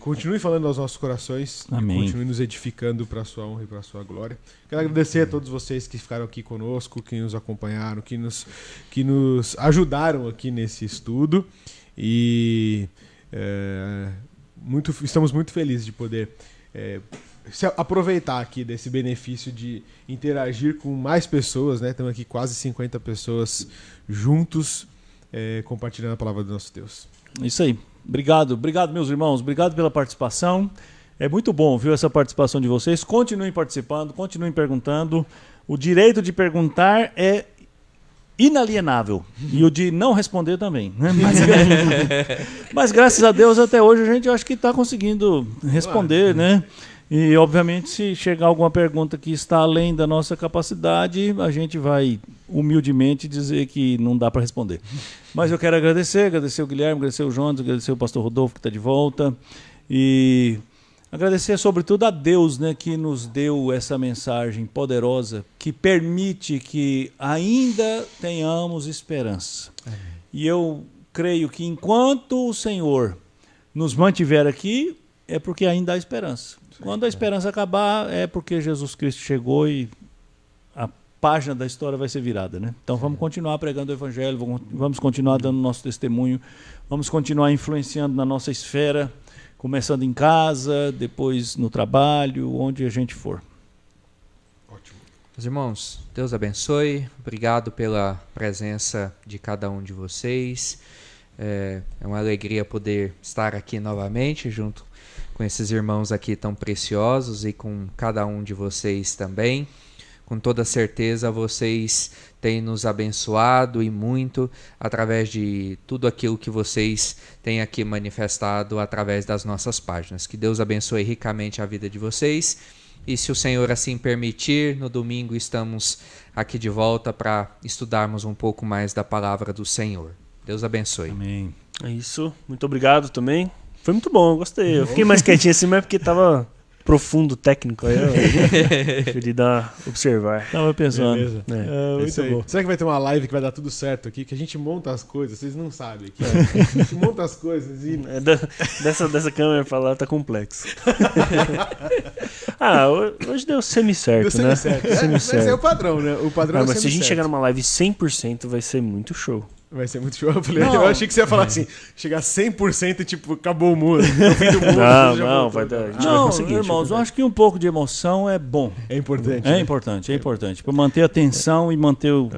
continue falando aos nossos corações. Amém. E continue nos edificando para a sua honra e para a sua glória. Quero agradecer a todos vocês que ficaram aqui conosco, que nos acompanharam, que nos ajudaram aqui nesse estudo. E estamos muito felizes de poder aproveitar aqui desse benefício de interagir com mais pessoas, né? Estamos aqui quase 50 pessoas juntos, compartilhando a palavra do nosso Deus. Isso aí. Obrigado, meus irmãos. Obrigado pela participação. É muito bom, viu, essa participação de vocês. Continuem participando, continuem perguntando. O direito de perguntar é inalienável. E o de não responder também, né? Mas graças a Deus, até hoje, a gente acho que está conseguindo responder, né? E, obviamente, se chegar alguma pergunta que está além da nossa capacidade, a gente vai humildemente dizer que não dá para responder. Mas eu quero agradecer o Guilherme, agradecer o Jonas, agradecer o pastor Rodolfo, que está de volta. E agradecer, sobretudo, a Deus, né, que nos deu essa mensagem poderosa, que permite que ainda tenhamos esperança. E eu creio que enquanto o Senhor nos mantiver aqui, é porque ainda há esperança. Quando a esperança acabar, é porque Jesus Cristo chegou e a página da história vai ser virada, né? Então vamos continuar pregando o Evangelho, vamos continuar dando nosso testemunho, vamos continuar influenciando na nossa esfera, começando em casa, depois no trabalho, onde a gente for. Ótimo. Meus irmãos, Deus abençoe. Obrigado pela presença de cada um de vocês. É uma alegria poder estar aqui novamente junto com esses irmãos aqui tão preciosos e com cada um de vocês também. Com toda certeza vocês têm nos abençoado e muito através de tudo aquilo que vocês têm aqui manifestado através das nossas páginas. Que Deus abençoe ricamente a vida de vocês. E se o Senhor assim permitir, no domingo estamos aqui de volta para estudarmos um pouco mais da palavra do Senhor. Deus abençoe. Amém. É isso. Muito obrigado também. Foi muito bom, eu gostei. Eu fiquei mais quietinho assim, mas porque tava profundo, técnico. Aí eu preferi observar. Tava pensando. Beleza. Muito bom. Será que vai ter uma live que vai dar tudo certo aqui? Que a gente monta as coisas, vocês não sabem. A gente monta as coisas e... Dessa câmera pra lá tá complexo. Hoje deu semi-certo, Deu né? semi-certo. Mas é o padrão, né? O padrão é mas se a gente semi-certo. chegar numa live 100%, vai ser muito show. Vai ser muito show. Eu achei que você ia falar assim, chegar 100% e tipo, acabou o mundo. É o fim do mundo. Não, vai dar. Não, irmãos, eu acho que um pouco de emoção é bom. É importante. É importante. Para manter a atenção e manter o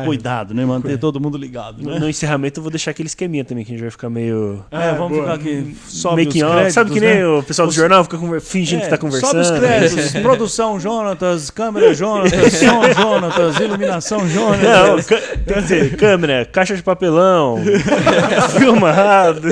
cuidado, né? Manter todo mundo ligado, né? No encerramento eu vou deixar aquele esqueminha também, que a gente vai ficar meio... vamos ficar aqui, sobe os making off. créditos, Sabe que nem o pessoal do jornal fica fingindo que tá conversando? Sobe os créditos, produção Jonatas, câmera Jonatas, som Jonatas, iluminação Jonatas. Não, tem que dizer, câmera, caixa de papelão, filmado.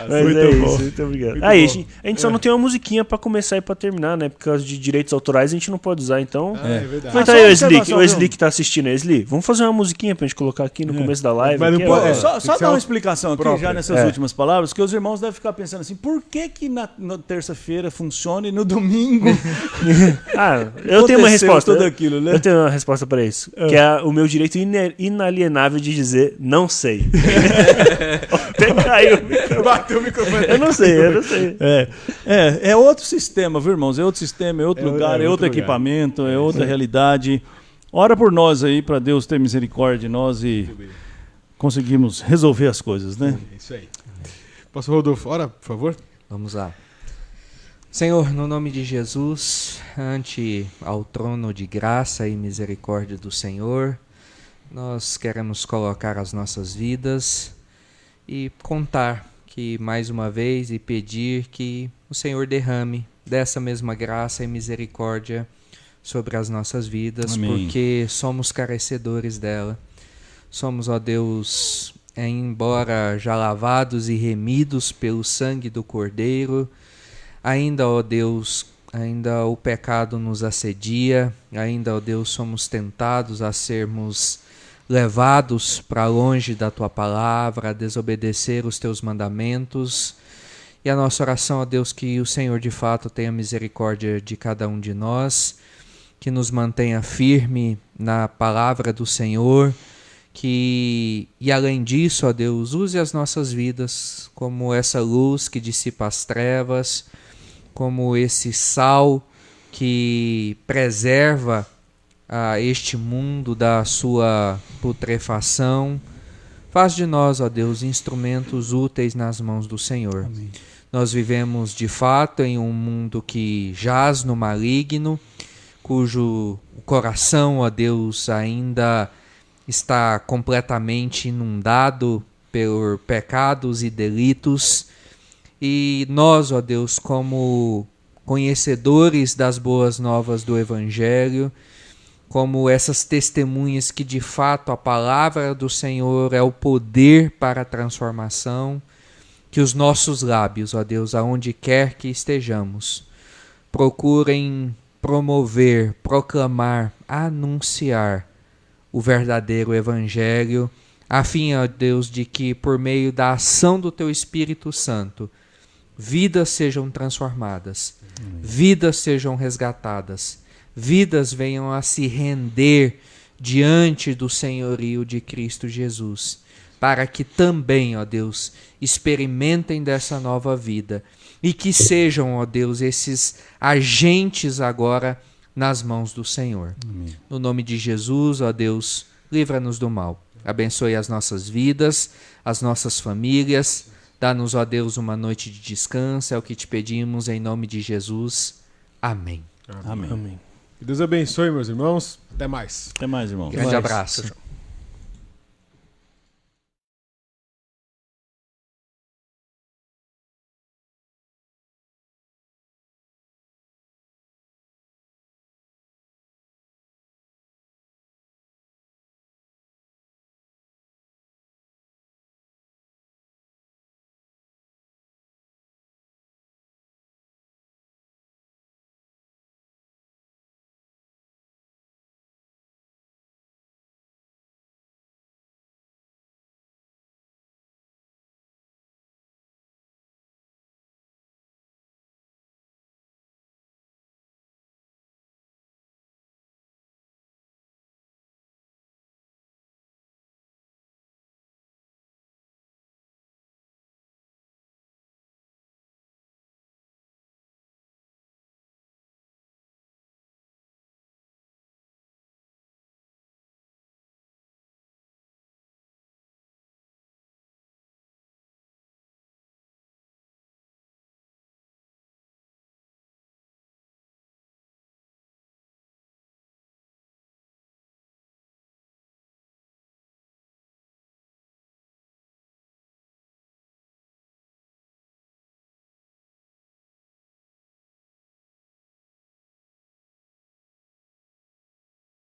Mas muito é bom. isso, muito obrigado. Muito Aí, bom. a gente só não tem uma musiquinha pra começar e pra terminar, né? Por causa de direitos autorais a gente não pode usar, então... É verdade. Mas só tá aí o observação, Slick, que tá assistindo aí, Slick. Vamos fazer uma musiquinha pra gente colocar aqui no começo da live. Mas não aqui, pode- ó. É. Só tem que dar ser uma uma explicação aqui própria. já nessas últimas palavras, que os irmãos devem ficar pensando assim, por que na terça-feira funciona e no domingo Eu tenho uma aconteceu resposta. tudo aquilo, né? Eu tenho uma resposta pra isso. Que é o meu direito inalienável de dizer não sei. Até caiu. Bateu o microfone. Eu não sei. É outro sistema, viu, irmãos? É outro sistema, é outro lugar, é outro lugar. equipamento, é outra realidade. Ora por nós aí, para Deus ter misericórdia de nós e conseguimos resolver as coisas, né? É isso aí. Pastor Rodolfo, ora, por favor. Vamos lá. Senhor, no nome de Jesus, ante ao trono de graça e misericórdia do Senhor, nós queremos colocar as nossas vidas e contar que mais uma vez e pedir que o Senhor derrame dessa mesma graça e misericórdia sobre as nossas vidas, Amém. porque somos carecedores dela. Somos, ó Deus, embora já lavados e remidos pelo sangue do Cordeiro, ainda, ó Deus, ainda o pecado nos assedia, ainda, ó Deus, somos tentados a sermos levados para longe da Tua palavra, a desobedecer os Teus mandamentos. E a nossa oração, ó Deus, que o Senhor de fato tenha misericórdia de cada um de nós, que nos mantenha firme na palavra do Senhor, e além disso, ó Deus, use as nossas vidas como essa luz que dissipa as trevas, como esse sal que preserva este mundo da sua putrefação. Faz de nós, ó Deus, instrumentos úteis nas mãos do Senhor. Amém. Nós vivemos de fato em um mundo que jaz no maligno, cujo coração, ó Deus, ainda está completamente inundado por pecados e delitos. E nós, ó Deus, como conhecedores das boas novas do Evangelho, como essas testemunhas que de fato a palavra do Senhor é o poder para a transformação, que os nossos lábios, ó Deus, aonde quer que estejamos, procurem promover, proclamar, anunciar o verdadeiro Evangelho, a fim, ó Deus, de que por meio da ação do Teu Espírito Santo, vidas sejam transformadas, vidas sejam resgatadas, vidas venham a se render diante do senhorio de Cristo Jesus, para que também, ó Deus, experimentem dessa nova vida e que sejam, ó Deus, esses agentes agora nas mãos do Senhor. Amém. No nome de Jesus, ó Deus, livra-nos do mal. Abençoe as nossas vidas, as nossas famílias. Dá-nos, ó Deus, uma noite de descanso. É o que te pedimos em nome de Jesus. Amém. Amém. Amém. Que Deus abençoe, meus irmãos. Até mais. Até mais, irmão. Grande abraço. Tchau, tchau.